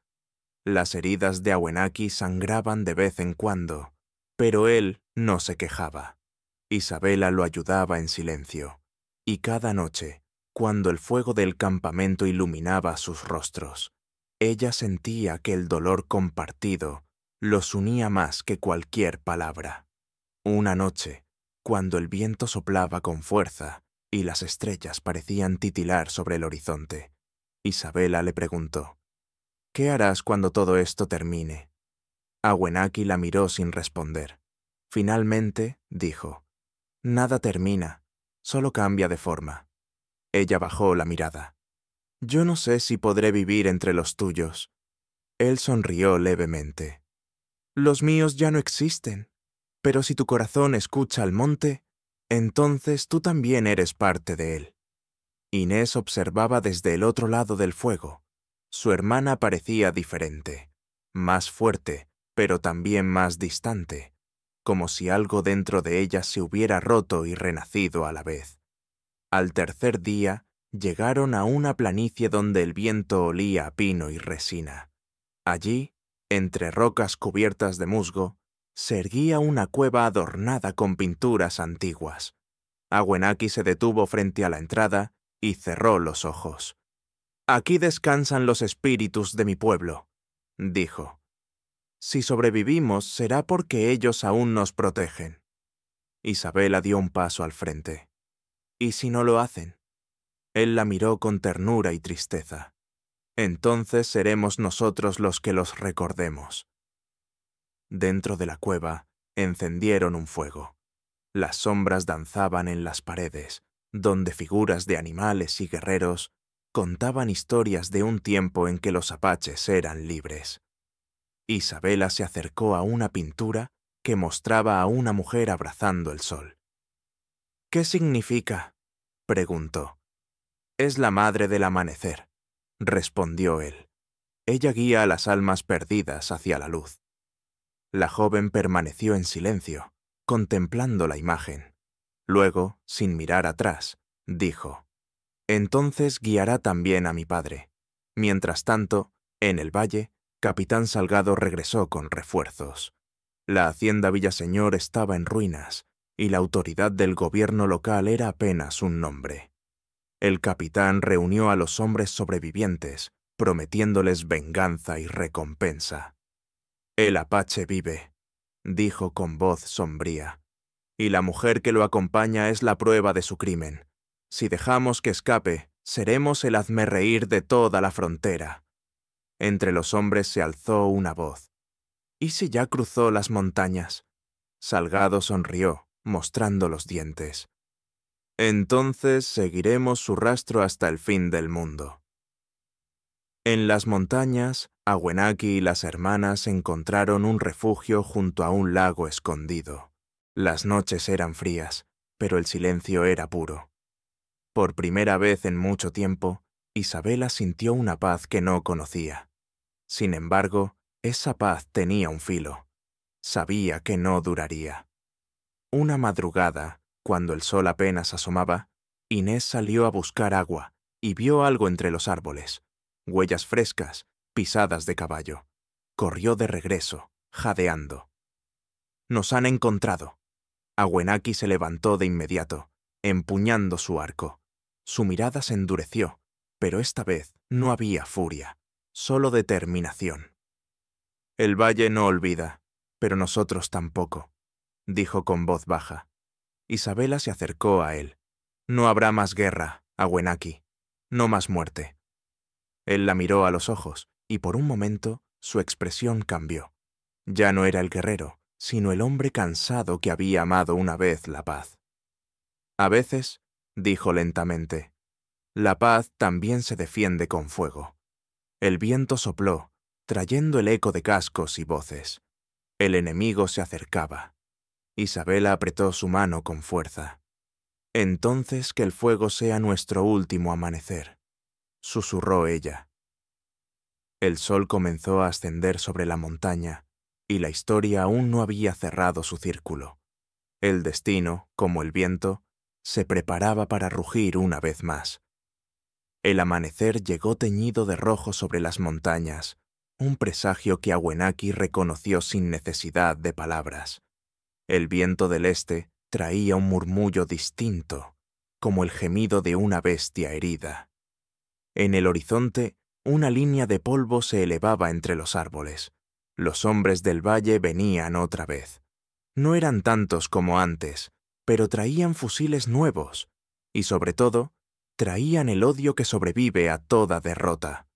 Las heridas de Awenaki sangraban de vez en cuando, pero él no se quejaba. Isabela lo ayudaba en silencio, y cada noche, cuando el fuego del campamento iluminaba sus rostros, ella sentía que el dolor compartido los unía más que cualquier palabra. Una noche, cuando el viento soplaba con fuerza y las estrellas parecían titilar sobre el horizonte, Isabela le preguntó: «¿Qué harás cuando todo esto termine?». Awenaki la miró sin responder. Finalmente dijo: «Nada termina, solo cambia de forma». Ella bajó la mirada. «Yo no sé si podré vivir entre los tuyos». Él sonrió levemente. «Los míos ya no existen, pero si tu corazón escucha al monte, entonces tú también eres parte de él». Inés observaba desde el otro lado del fuego. Su hermana parecía diferente, más fuerte, pero también más distante, como si algo dentro de ella se hubiera roto y renacido a la vez. Al tercer día, llegaron a una planicie donde el viento olía a pino y resina. Allí, entre rocas cubiertas de musgo, se erguía una cueva adornada con pinturas antiguas. Awenaki se detuvo frente a la entrada y cerró los ojos. «Aquí descansan los espíritus de mi pueblo», dijo. «Si sobrevivimos será porque ellos aún nos protegen». Isabela dio un paso al frente. «¿Y si no lo hacen?». Él la miró con ternura y tristeza. «Entonces seremos nosotros los que los recordemos». Dentro de la cueva, encendieron un fuego. Las sombras danzaban en las paredes, donde figuras de animales y guerreros contaban historias de un tiempo en que los apaches eran libres. Isabela se acercó a una pintura que mostraba a una mujer abrazando el sol. «¿Qué significa?», preguntó. «Es la madre del amanecer», respondió él. «Ella guía a las almas perdidas hacia la luz». La joven permaneció en silencio, contemplando la imagen. Luego, sin mirar atrás, dijo: Entonces guiará también a mi padre. Mientras tanto, en el valle, Capitán Salgado regresó con refuerzos. La hacienda Villaseñor estaba en ruinas, y la autoridad del gobierno local era apenas un nombre. El capitán reunió a los hombres sobrevivientes, prometiéndoles venganza y recompensa. «El Apache vive», dijo con voz sombría, «y la mujer que lo acompaña es la prueba de su crimen. Si dejamos que escape, seremos el hazmerreír de toda la frontera». Entre los hombres se alzó una voz. «¿Y si ya cruzó las montañas?». Salgado sonrió, mostrando los dientes. «Entonces seguiremos su rastro hasta el fin del mundo». En las montañas, Awenaki y las hermanas encontraron un refugio junto a un lago escondido. Las noches eran frías, pero el silencio era puro. Por primera vez en mucho tiempo, Isabela sintió una paz que no conocía. Sin embargo, esa paz tenía un filo. Sabía que no duraría. Una madrugada, cuando el sol apenas asomaba, Inés salió a buscar agua y vio algo entre los árboles. Huellas frescas, pisadas de caballo. Corrió de regreso, jadeando. «Nos han encontrado». Awenaki se levantó de inmediato, empuñando su arco. Su mirada se endureció, pero esta vez no había furia, solo determinación. «El valle no olvida, pero nosotros tampoco», dijo con voz baja. Isabela se acercó a él. «No habrá más guerra, Awenaki. No más muerte». Él la miró a los ojos, y por un momento su expresión cambió. Ya no era el guerrero, sino el hombre cansado que había amado una vez la paz. «A veces», dijo lentamente, «la paz también se defiende con fuego». El viento sopló, trayendo el eco de cascos y voces. El enemigo se acercaba. Isabela apretó su mano con fuerza. «Entonces que el fuego sea nuestro último amanecer», susurró ella. El sol comenzó a ascender sobre la montaña, y la historia aún no había cerrado su círculo. El destino, como el viento, se preparaba para rugir una vez más. El amanecer llegó teñido de rojo sobre las montañas, un presagio que Awenaki reconoció sin necesidad de palabras. El viento del este traía un murmullo distinto, como el gemido de una bestia herida. En el horizonte, una línea de polvo se elevaba entre los árboles. Los hombres del valle venían otra vez. No eran tantos como antes, pero traían fusiles nuevos, y sobre todo, traían el odio que sobrevive a toda derrota.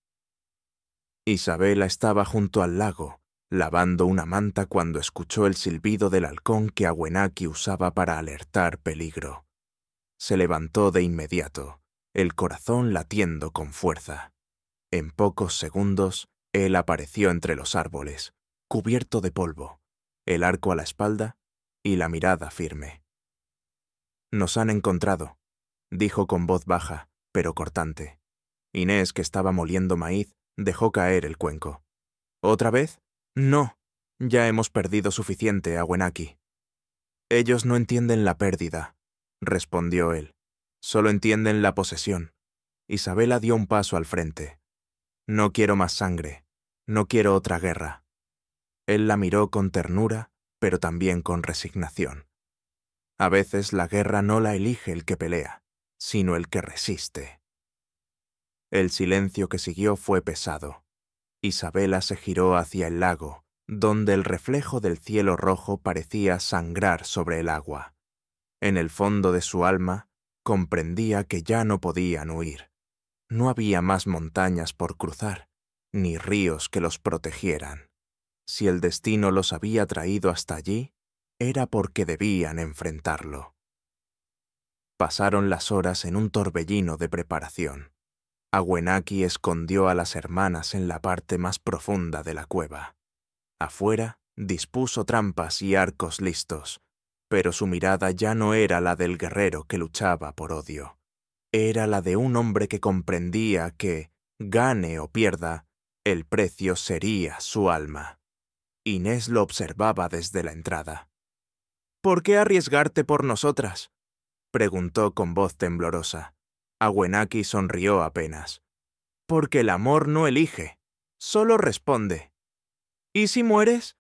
Isabela estaba junto al lago, lavando una manta cuando escuchó el silbido del halcón que Awenaki usaba para alertar peligro. Se levantó de inmediato, el corazón latiendo con fuerza. En pocos segundos, él apareció entre los árboles, cubierto de polvo, el arco a la espalda y la mirada firme. «Nos han encontrado», dijo con voz baja, pero cortante. Inés, que estaba moliendo maíz, dejó caer el cuenco. «¿Otra vez? No, ya hemos perdido suficiente, Awenaki». «Ellos no entienden la pérdida», respondió él. «Solo entienden la posesión». Isabela dio un paso al frente. «No quiero más sangre. No quiero otra guerra». Él la miró con ternura, pero también con resignación. A veces la guerra no la elige el que pelea, sino el que resiste. El silencio que siguió fue pesado. Isabela se giró hacia el lago, donde el reflejo del cielo rojo parecía sangrar sobre el agua. En el fondo de su alma, comprendía que ya no podían huir. No había más montañas por cruzar, ni ríos que los protegieran. Si el destino los había traído hasta allí, era porque debían enfrentarlo. Pasaron las horas en un torbellino de preparación. Awenaki escondió a las hermanas en la parte más profunda de la cueva. Afuera dispuso trampas y arcos listos, pero su mirada ya no era la del guerrero que luchaba por odio. Era la de un hombre que comprendía que, gane o pierda, el precio sería su alma. Inés lo observaba desde la entrada. «¿Por qué arriesgarte por nosotras?», preguntó con voz temblorosa. Awenaki sonrió apenas. Porque el amor no elige, solo responde. ¿Y si mueres?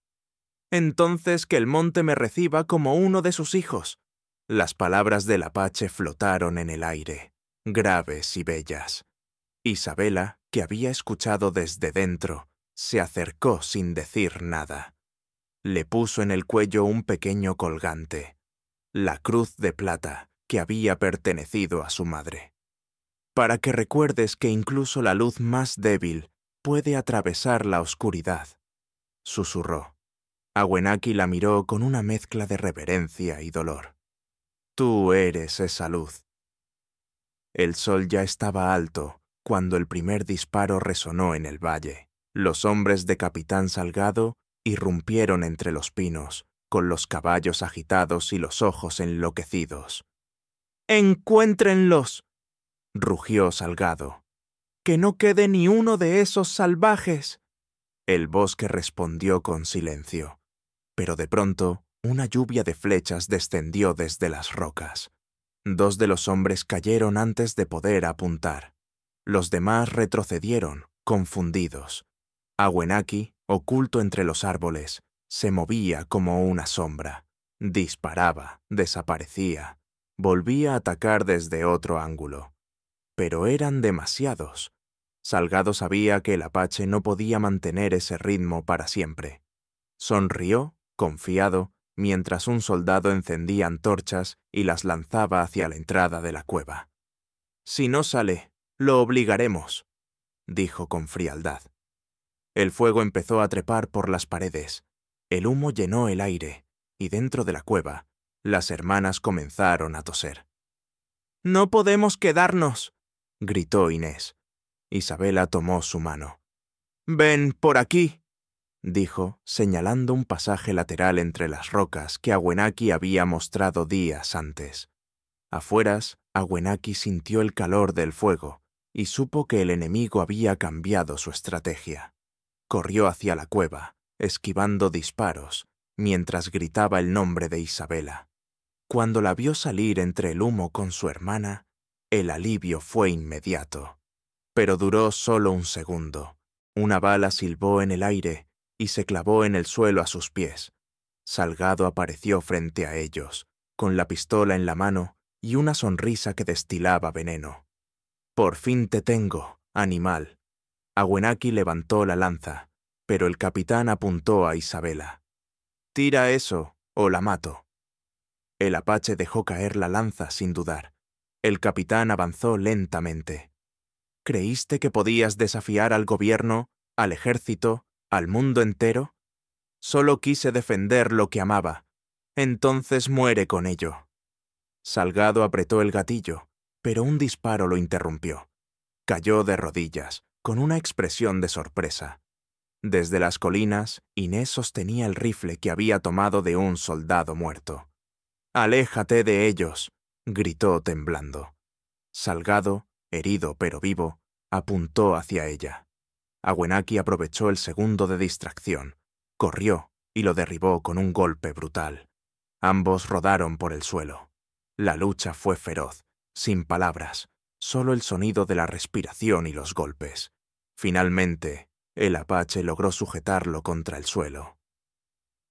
Entonces que el monte me reciba como uno de sus hijos. Las palabras del apache flotaron en el aire, graves y bellas. Isabela, que había escuchado desde dentro, se acercó sin decir nada. Le puso en el cuello un pequeño colgante, la cruz de plata que había pertenecido a su madre. Para que recuerdes que incluso la luz más débil puede atravesar la oscuridad, susurró. Awenaki la miró con una mezcla de reverencia y dolor. Tú eres esa luz. El sol ya estaba alto cuando el primer disparo resonó en el valle. Los hombres de Capitán Salgado irrumpieron entre los pinos, con los caballos agitados y los ojos enloquecidos. ¡Encuéntrenlos!, rugió Salgado. ¡Que no quede ni uno de esos salvajes! El bosque respondió con silencio, pero de pronto una lluvia de flechas descendió desde las rocas. 2 de los hombres cayeron antes de poder apuntar. Los demás retrocedieron, confundidos. Awenaki, oculto entre los árboles, se movía como una sombra. Disparaba, desaparecía, volvía a atacar desde otro ángulo. Pero eran demasiados. Salgado sabía que el apache no podía mantener ese ritmo para siempre. Sonrió, confiado, mientras un soldado encendía antorchas y las lanzaba hacia la entrada de la cueva. Si no sale, lo obligaremos, dijo con frialdad. El fuego empezó a trepar por las paredes. El humo llenó el aire, y dentro de la cueva, las hermanas comenzaron a toser. «¡No podemos quedarnos!», gritó Inés. Isabela tomó su mano. «Ven, por aquí», dijo, señalando un pasaje lateral entre las rocas que Awenaki había mostrado días antes. Afueras, Awenaki sintió el calor del fuego y supo que el enemigo había cambiado su estrategia. Corrió hacia la cueva, esquivando disparos, mientras gritaba el nombre de Isabela. Cuando la vio salir entre el humo con su hermana, el alivio fue inmediato. Pero duró solo un segundo. Una bala silbó en el aire y se clavó en el suelo a sus pies. Salgado apareció frente a ellos, con la pistola en la mano y una sonrisa que destilaba veneno. «Por fin te tengo, animal». Awenaki levantó la lanza, pero el capitán apuntó a Isabela. «Tira eso, o la mato». El apache dejó caer la lanza sin dudar. El capitán avanzó lentamente. ¿Creíste que podías desafiar al gobierno, al ejército, al mundo entero? Solo quise defender lo que amaba. Entonces muere con ello. Salgado apretó el gatillo, pero un disparo lo interrumpió. Cayó de rodillas, con una expresión de sorpresa. Desde las colinas, Inés sostenía el rifle que había tomado de un soldado muerto. «¡Aléjate de ellos!», gritó temblando. Salgado, herido pero vivo, apuntó hacia ella. Awenaki aprovechó el segundo de distracción, corrió y lo derribó con un golpe brutal. Ambos rodaron por el suelo. La lucha fue feroz, sin palabras, solo el sonido de la respiración y los golpes. Finalmente, el apache logró sujetarlo contra el suelo.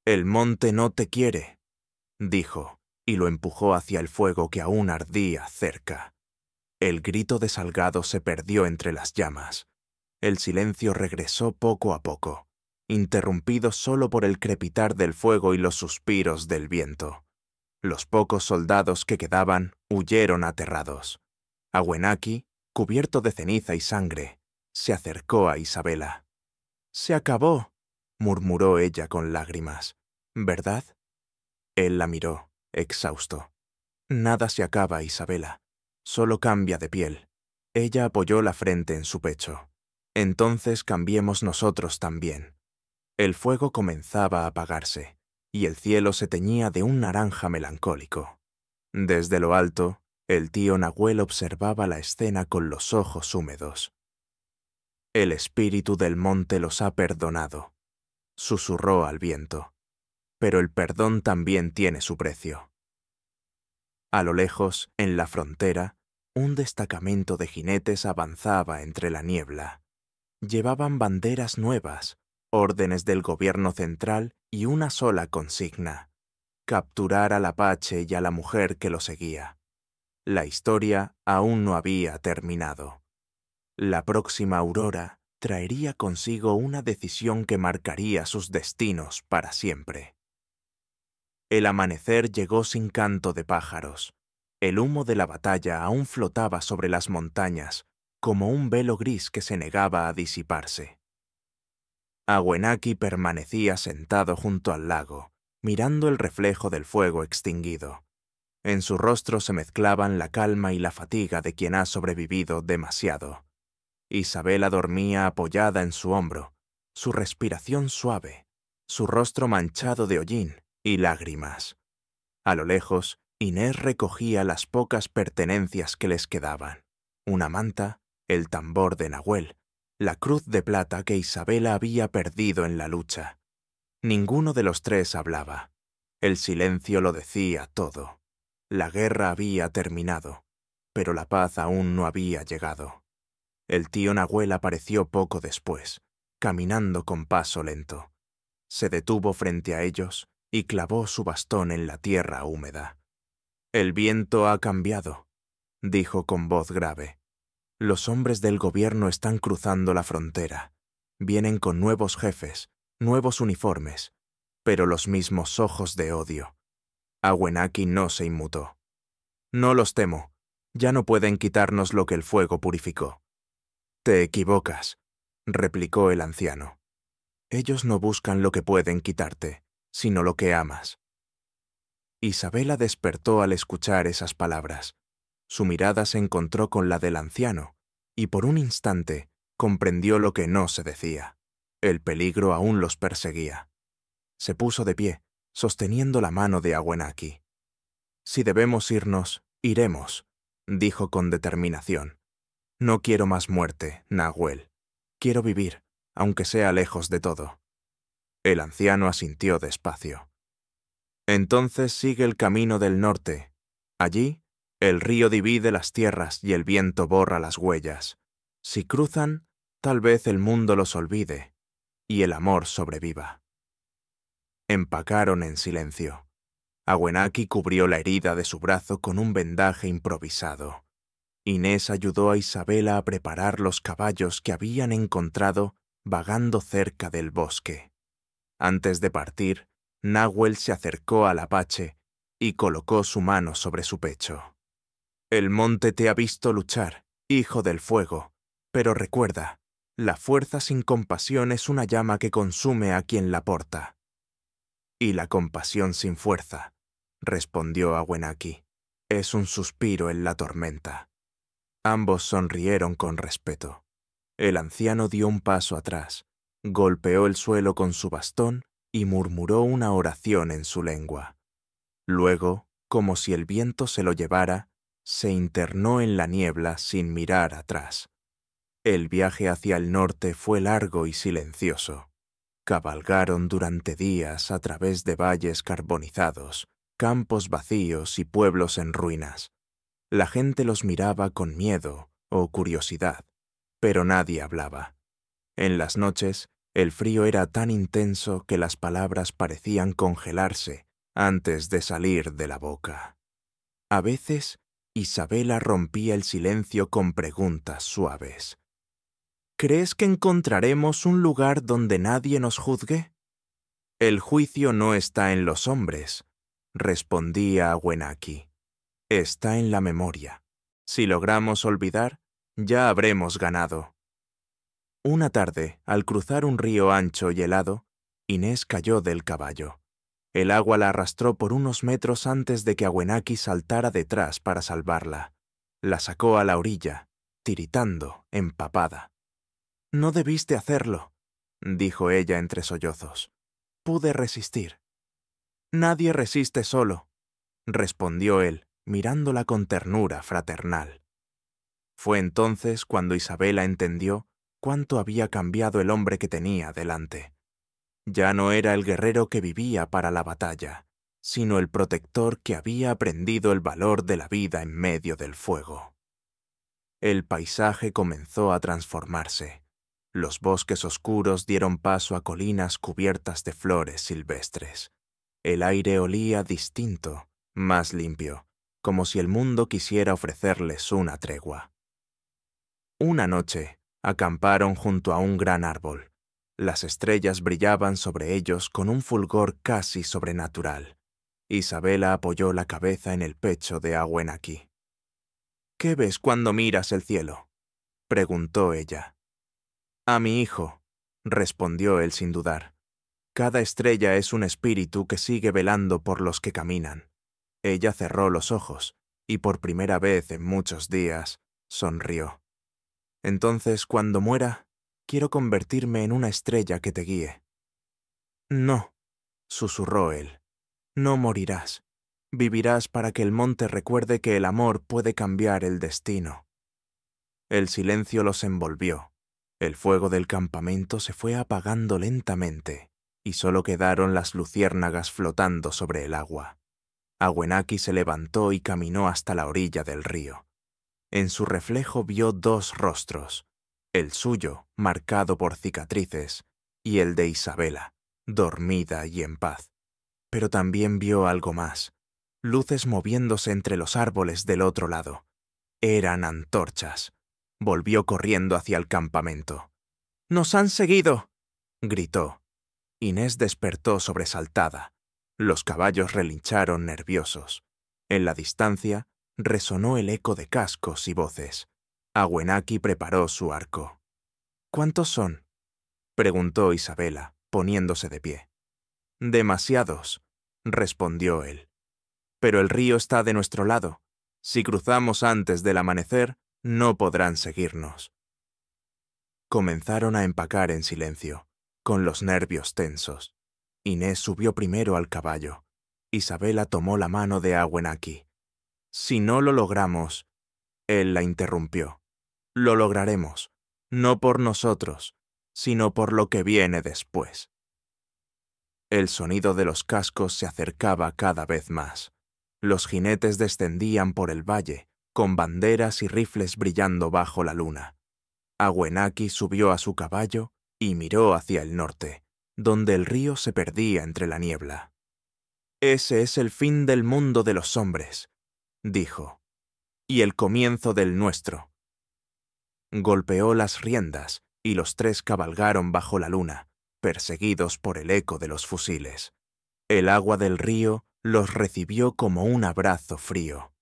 «El monte no te quiere», dijo, y lo empujó hacia el fuego que aún ardía cerca. El grito de Salgado se perdió entre las llamas. El silencio regresó poco a poco, interrumpido solo por el crepitar del fuego y los suspiros del viento. Los pocos soldados que quedaban huyeron aterrados. Awenaki, cubierto de ceniza y sangre, se acercó a Isabela. «Se acabó», murmuró ella con lágrimas. «¿Verdad?». Él la miró, exhausto. «Nada se acaba, Isabela. Solo cambia de piel». Ella apoyó la frente en su pecho. «Entonces cambiemos nosotros también». El fuego comenzaba a apagarse, y el cielo se teñía de un naranja melancólico. Desde lo alto, el tío Nahuel observaba la escena con los ojos húmedos. «El espíritu del monte los ha perdonado», susurró al viento. «Pero el perdón también tiene su precio». A lo lejos, en la frontera, Un destacamento de jinetes avanzaba entre la niebla. Llevaban banderas nuevas, órdenes del gobierno central y una sola consigna: capturar al apache y a la mujer que lo seguía. La historia aún no había terminado. La próxima aurora traería consigo una decisión que marcaría sus destinos para siempre. El amanecer llegó sin canto de pájaros. El humo de la batalla aún flotaba sobre las montañas, como un velo gris que se negaba a disiparse. Awenaki permanecía sentado junto al lago, mirando el reflejo del fuego extinguido. En su rostro se mezclaban la calma y la fatiga de quien ha sobrevivido demasiado. Isabela dormía apoyada en su hombro, su respiración suave, su rostro manchado de hollín y lágrimas. A lo lejos, Inés recogía las pocas pertenencias que les quedaban: una manta, el tambor de Nahuel, la cruz de plata que Isabela había perdido en la lucha. Ninguno de los tres hablaba. El silencio lo decía todo. La guerra había terminado, pero la paz aún no había llegado. El tío Nahuel apareció poco después, caminando con paso lento. Se detuvo frente a ellos y clavó su bastón en la tierra húmeda. «El viento ha cambiado», dijo con voz grave. «Los hombres del gobierno están cruzando la frontera. Vienen con nuevos jefes, nuevos uniformes, pero los mismos ojos de odio». Awenaki no se inmutó. «No los temo. Ya no pueden quitarnos lo que el fuego purificó». «Te equivocas», replicó el anciano. «Ellos no buscan lo que pueden quitarte, sino lo que amas». Isabela despertó al escuchar esas palabras. Su mirada se encontró con la del anciano, y por un instante comprendió lo que no se decía. El peligro aún los perseguía. Se puso de pie, sosteniendo la mano de Awenaki. «Si debemos irnos, iremos», dijo con determinación. «No quiero más muerte, Nahuel. Quiero vivir, aunque sea lejos de todo». El anciano asintió despacio. «Entonces sigue el camino del norte. Allí, el río divide las tierras y el viento borra las huellas. Si cruzan, tal vez el mundo los olvide y el amor sobreviva». Empacaron en silencio. Awenaki cubrió la herida de su brazo con un vendaje improvisado. Inés ayudó a Isabela a preparar los caballos que habían encontrado vagando cerca del bosque. Antes de partir, Nahuel se acercó al apache y colocó su mano sobre su pecho. «El monte te ha visto luchar, hijo del fuego, pero recuerda, la fuerza sin compasión es una llama que consume a quien la porta». «Y la compasión sin fuerza», respondió Awenaki, «es un suspiro en la tormenta». Ambos sonrieron con respeto. El anciano dio un paso atrás, golpeó el suelo con su bastón y murmuró una oración en su lengua. Luego, como si el viento se lo llevara, se internó en la niebla sin mirar atrás. El viaje hacia el norte fue largo y silencioso. Cabalgaron durante días a través de valles carbonizados, campos vacíos y pueblos en ruinas. La gente los miraba con miedo o curiosidad, pero nadie hablaba. En las noches, el frío era tan intenso que las palabras parecían congelarse antes de salir de la boca. A veces, Isabela rompía el silencio con preguntas suaves. «¿Crees que encontraremos un lugar donde nadie nos juzgue?» «El juicio no está en los hombres», respondía Awenaki. «Está en la memoria. Si logramos olvidar, ya habremos ganado». Una tarde, al cruzar un río ancho y helado, Inés cayó del caballo. El agua la arrastró por unos metros antes de que Awenaki saltara detrás para salvarla. La sacó a la orilla, tiritando, empapada. «No debiste hacerlo», dijo ella entre sollozos. «Pude resistir». «Nadie resiste solo», respondió él, mirándola con ternura fraternal. Fue entonces cuando Isabela entendió cuánto había cambiado el hombre que tenía delante. Ya no era el guerrero que vivía para la batalla, sino el protector que había aprendido el valor de la vida en medio del fuego. El paisaje comenzó a transformarse. Los bosques oscuros dieron paso a colinas cubiertas de flores silvestres. El aire olía distinto, más limpio, como si el mundo quisiera ofrecerles una tregua. Una noche, acamparon junto a un gran árbol. Las estrellas brillaban sobre ellos con un fulgor casi sobrenatural. Isabela apoyó la cabeza en el pecho de Awenaki. «¿Qué ves cuando miras el cielo?», preguntó ella. «A mi hijo», respondió él sin dudar. «Cada estrella es un espíritu que sigue velando por los que caminan». Ella cerró los ojos y por primera vez en muchos días sonrió. «Entonces, cuando muera, quiero convertirme en una estrella que te guíe». «No», susurró él, «no morirás. Vivirás para que el monte recuerde que el amor puede cambiar el destino». El silencio los envolvió. El fuego del campamento se fue apagando lentamente y solo quedaron las luciérnagas flotando sobre el agua. Awenaki se levantó y caminó hasta la orilla del río. En su reflejo vio dos rostros, el suyo, marcado por cicatrices, y el de Isabela, dormida y en paz. Pero también vio algo más, luces moviéndose entre los árboles del otro lado. Eran antorchas. Volvió corriendo hacia el campamento. «¡Nos han seguido!», gritó. Inés despertó sobresaltada. Los caballos relincharon nerviosos. En la distancia resonó el eco de cascos y voces. Awenaki preparó su arco. «¿Cuántos son?», preguntó Isabela, poniéndose de pie. «Demasiados», respondió él. «Pero el río está de nuestro lado. Si cruzamos antes del amanecer, no podrán seguirnos». Comenzaron a empacar en silencio, con los nervios tensos. Inés subió primero al caballo. Isabela tomó la mano de Awenaki. «Si no lo logramos», él la interrumpió. «Lo lograremos, no por nosotros, sino por lo que viene después». El sonido de los cascos se acercaba cada vez más. Los jinetes descendían por el valle, con banderas y rifles brillando bajo la luna. Awenaki subió a su caballo y miró hacia el norte, donde el río se perdía entre la niebla. «Ese es el fin del mundo de los hombres», dijo, «y el comienzo del nuestro». Golpeó las riendas y los tres cabalgaron bajo la luna, perseguidos por el eco de los fusiles. El agua del río los recibió como un abrazo frío.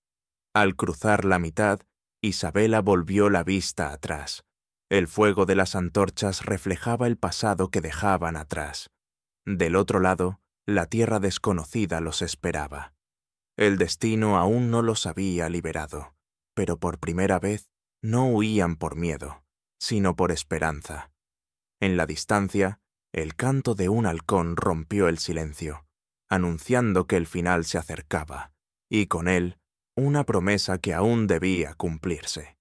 Al cruzar la mitad, Isabela volvió la vista atrás. El fuego de las antorchas reflejaba el pasado que dejaban atrás. Del otro lado, la tierra desconocida los esperaba. El destino aún no los había liberado, pero por primera vez no huían por miedo, sino por esperanza. En la distancia, el canto de un halcón rompió el silencio, anunciando que el final se acercaba, y con él, una promesa que aún debía cumplirse.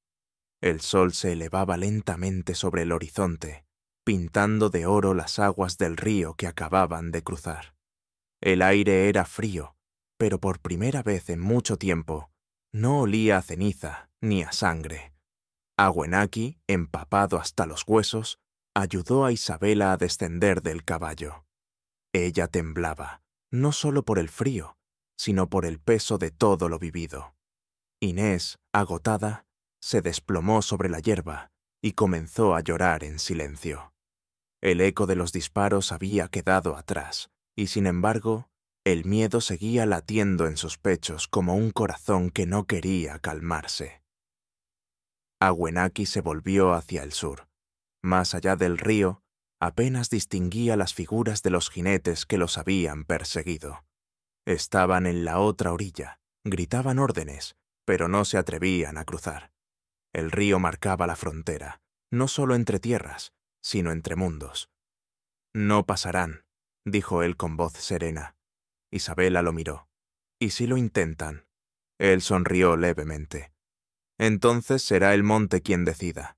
El sol se elevaba lentamente sobre el horizonte, pintando de oro las aguas del río que acababan de cruzar. El aire era frío, pero por primera vez en mucho tiempo, no olía a ceniza ni a sangre. Awenaki, empapado hasta los huesos, ayudó a Isabela a descender del caballo. Ella temblaba, no solo por el frío, sino por el peso de todo lo vivido. Inés, agotada, se desplomó sobre la hierba y comenzó a llorar en silencio. El eco de los disparos había quedado atrás, y sin embargo, el miedo seguía latiendo en sus pechos como un corazón que no quería calmarse. Awenaki se volvió hacia el sur. Más allá del río, apenas distinguía las figuras de los jinetes que los habían perseguido. Estaban en la otra orilla, gritaban órdenes, pero no se atrevían a cruzar. El río marcaba la frontera, no solo entre tierras, sino entre mundos. «No pasarán», dijo él con voz serena. Isabela lo miró. «¿Y si lo intentan?». Él sonrió levemente. «Entonces será el monte quien decida».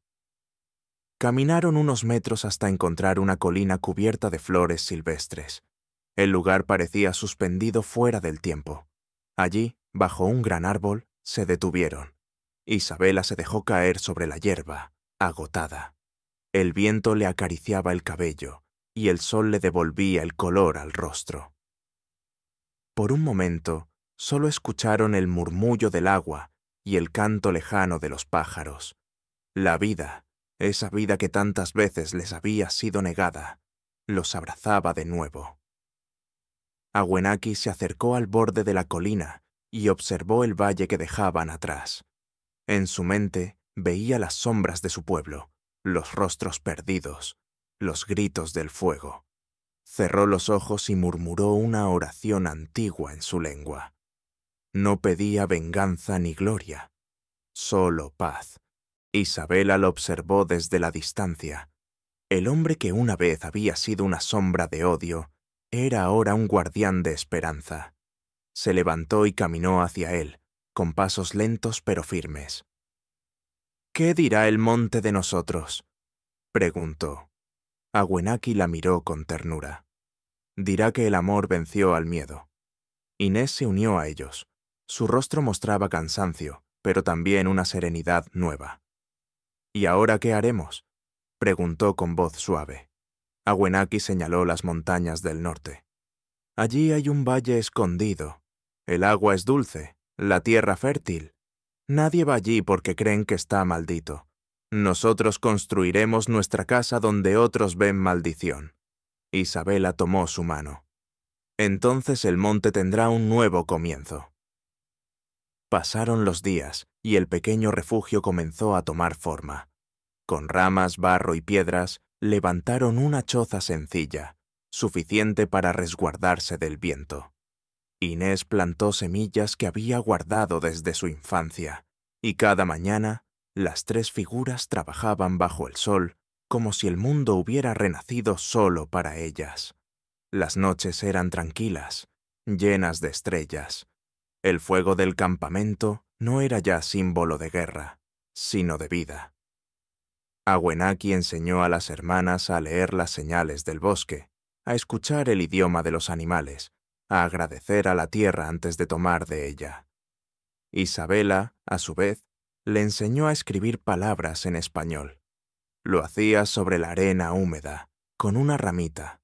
Caminaron unos metros hasta encontrar una colina cubierta de flores silvestres. El lugar parecía suspendido fuera del tiempo. Allí, bajo un gran árbol, se detuvieron. Isabela se dejó caer sobre la hierba, agotada. El viento le acariciaba el cabello y el sol le devolvía el color al rostro. Por un momento, solo escucharon el murmullo del agua y el canto lejano de los pájaros. La vida, esa vida que tantas veces les había sido negada, los abrazaba de nuevo. Awenaki se acercó al borde de la colina y observó el valle que dejaban atrás. En su mente veía las sombras de su pueblo, los rostros perdidos, los gritos del fuego. Cerró los ojos y murmuró una oración antigua en su lengua. No pedía venganza ni gloria, solo paz. Isabela lo observó desde la distancia. El hombre que una vez había sido una sombra de odio, era ahora un guardián de esperanza. Se levantó y caminó hacia él, con pasos lentos pero firmes. «¿Qué dirá el monte de nosotros?», preguntó. Awenaki la miró con ternura. «Dirá que el amor venció al miedo». Inés se unió a ellos. Su rostro mostraba cansancio, pero también una serenidad nueva. «¿Y ahora qué haremos?», preguntó con voz suave. Awenaki señaló las montañas del norte. «Allí hay un valle escondido. El agua es dulce, la tierra fértil. Nadie va allí porque creen que está maldito. Nosotros construiremos nuestra casa donde otros ven maldición». Isabela tomó su mano. «Entonces el monte tendrá un nuevo comienzo». Pasaron los días y el pequeño refugio comenzó a tomar forma. Con ramas, barro y piedras, levantaron una choza sencilla, suficiente para resguardarse del viento. Inés plantó semillas que había guardado desde su infancia, y cada mañana las tres figuras trabajaban bajo el sol como si el mundo hubiera renacido solo para ellas. Las noches eran tranquilas, llenas de estrellas. El fuego del campamento no era ya símbolo de guerra, sino de vida. Awenaki enseñó a las hermanas a leer las señales del bosque, a escuchar el idioma de los animales, a agradecer a la tierra antes de tomar de ella. Isabela, a su vez, le enseñó a escribir palabras en español. Lo hacía sobre la arena húmeda, con una ramita.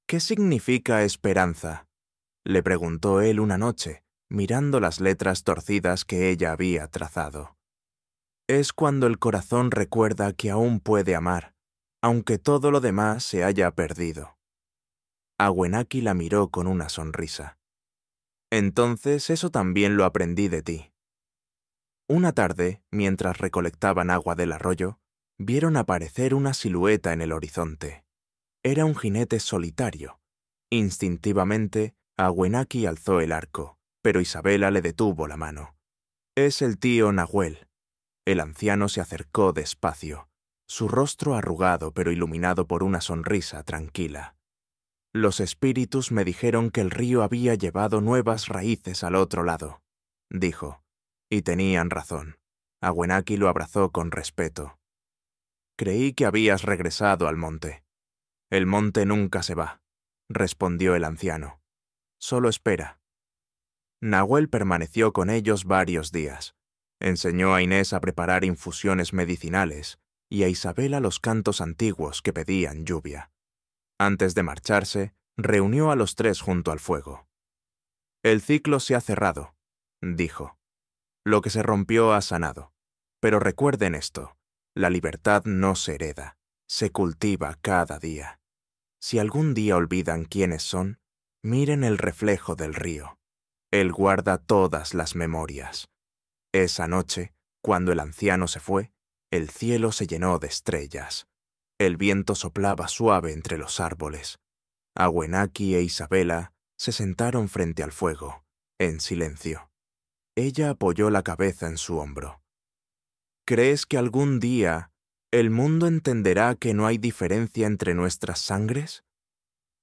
«¿Qué significa esperanza?», le preguntó él una noche, mirando las letras torcidas que ella había trazado. «Es cuando el corazón recuerda que aún puede amar, aunque todo lo demás se haya perdido». Awenaki la miró con una sonrisa. «Entonces eso también lo aprendí de ti». Una tarde, mientras recolectaban agua del arroyo, vieron aparecer una silueta en el horizonte. Era un jinete solitario. Instintivamente, Awenaki alzó el arco, pero Isabela le detuvo la mano. «Es el tío Nahuel». El anciano se acercó despacio, su rostro arrugado pero iluminado por una sonrisa tranquila. «Los espíritus me dijeron que el río había llevado nuevas raíces al otro lado», dijo, y tenían razón. Awenaki lo abrazó con respeto. «Creí que habías regresado al monte». «El monte nunca se va», respondió el anciano. «Solo espera». Nahuel permaneció con ellos varios días. Enseñó a Inés a preparar infusiones medicinales y a Isabela los cantos antiguos que pedían lluvia. Antes de marcharse, reunió a los tres junto al fuego. «El ciclo se ha cerrado», dijo. «Lo que se rompió ha sanado. Pero recuerden esto, la libertad no se hereda, se cultiva cada día. Si algún día olvidan quiénes son, miren el reflejo del río. Él guarda todas las memorias». Esa noche, cuando el anciano se fue, el cielo se llenó de estrellas. El viento soplaba suave entre los árboles. Awenaki e Isabela se sentaron frente al fuego, en silencio. Ella apoyó la cabeza en su hombro. «¿Crees que algún día el mundo entenderá que no hay diferencia entre nuestras sangres?»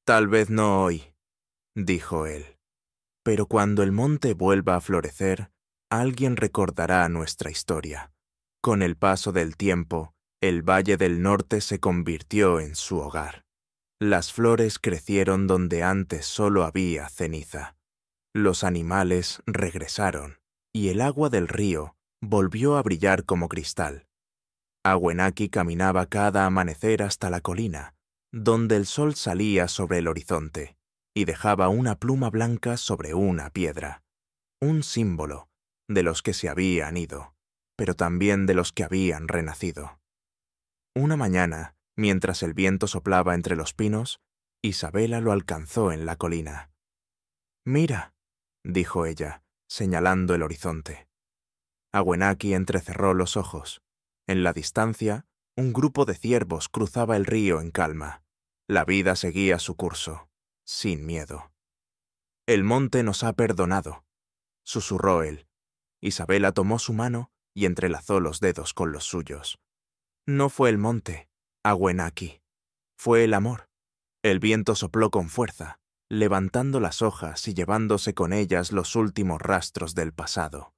«Tal vez no hoy», dijo él. «Pero cuando el monte vuelva a florecer, alguien recordará nuestra historia. Con el paso del tiempo, el Valle del Norte se convirtió en su hogar. Las flores crecieron donde antes solo había ceniza. Los animales regresaron, y el agua del río volvió a brillar como cristal. Awenaki caminaba cada amanecer hasta la colina, donde el sol salía sobre el horizonte, y dejaba una pluma blanca sobre una piedra, un símbolo de los que se habían ido, pero también de los que habían renacido. Una mañana, mientras el viento soplaba entre los pinos, Isabela lo alcanzó en la colina. «Mira», dijo ella, señalando el horizonte. Awenaki entrecerró los ojos. En la distancia, un grupo de ciervos cruzaba el río en calma. La vida seguía su curso, sin miedo. «El monte nos ha perdonado», susurró él. Isabela tomó su mano y entrelazó los dedos con los suyos. No fue el monte, Awenaki. Fue el amor. El viento sopló con fuerza, levantando las hojas y llevándose con ellas los últimos rastros del pasado.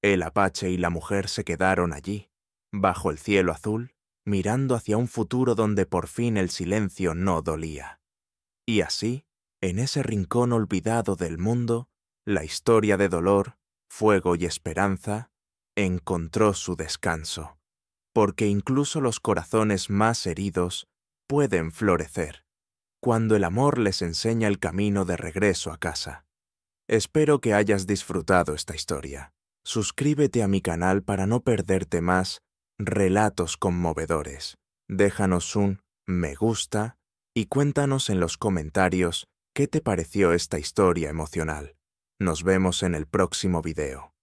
El apache y la mujer se quedaron allí, bajo el cielo azul, mirando hacia un futuro donde por fin el silencio no dolía. Y así, en ese rincón olvidado del mundo, la historia de dolor, fuego y esperanza encontró su descanso, porque incluso los corazones más heridos pueden florecer cuando el amor les enseña el camino de regreso a casa. Espero que hayas disfrutado esta historia. Suscríbete a mi canal para no perderte más relatos conmovedores. Déjanos un me gusta y cuéntanos en los comentarios qué te pareció esta historia emocional. Nos vemos en el próximo video.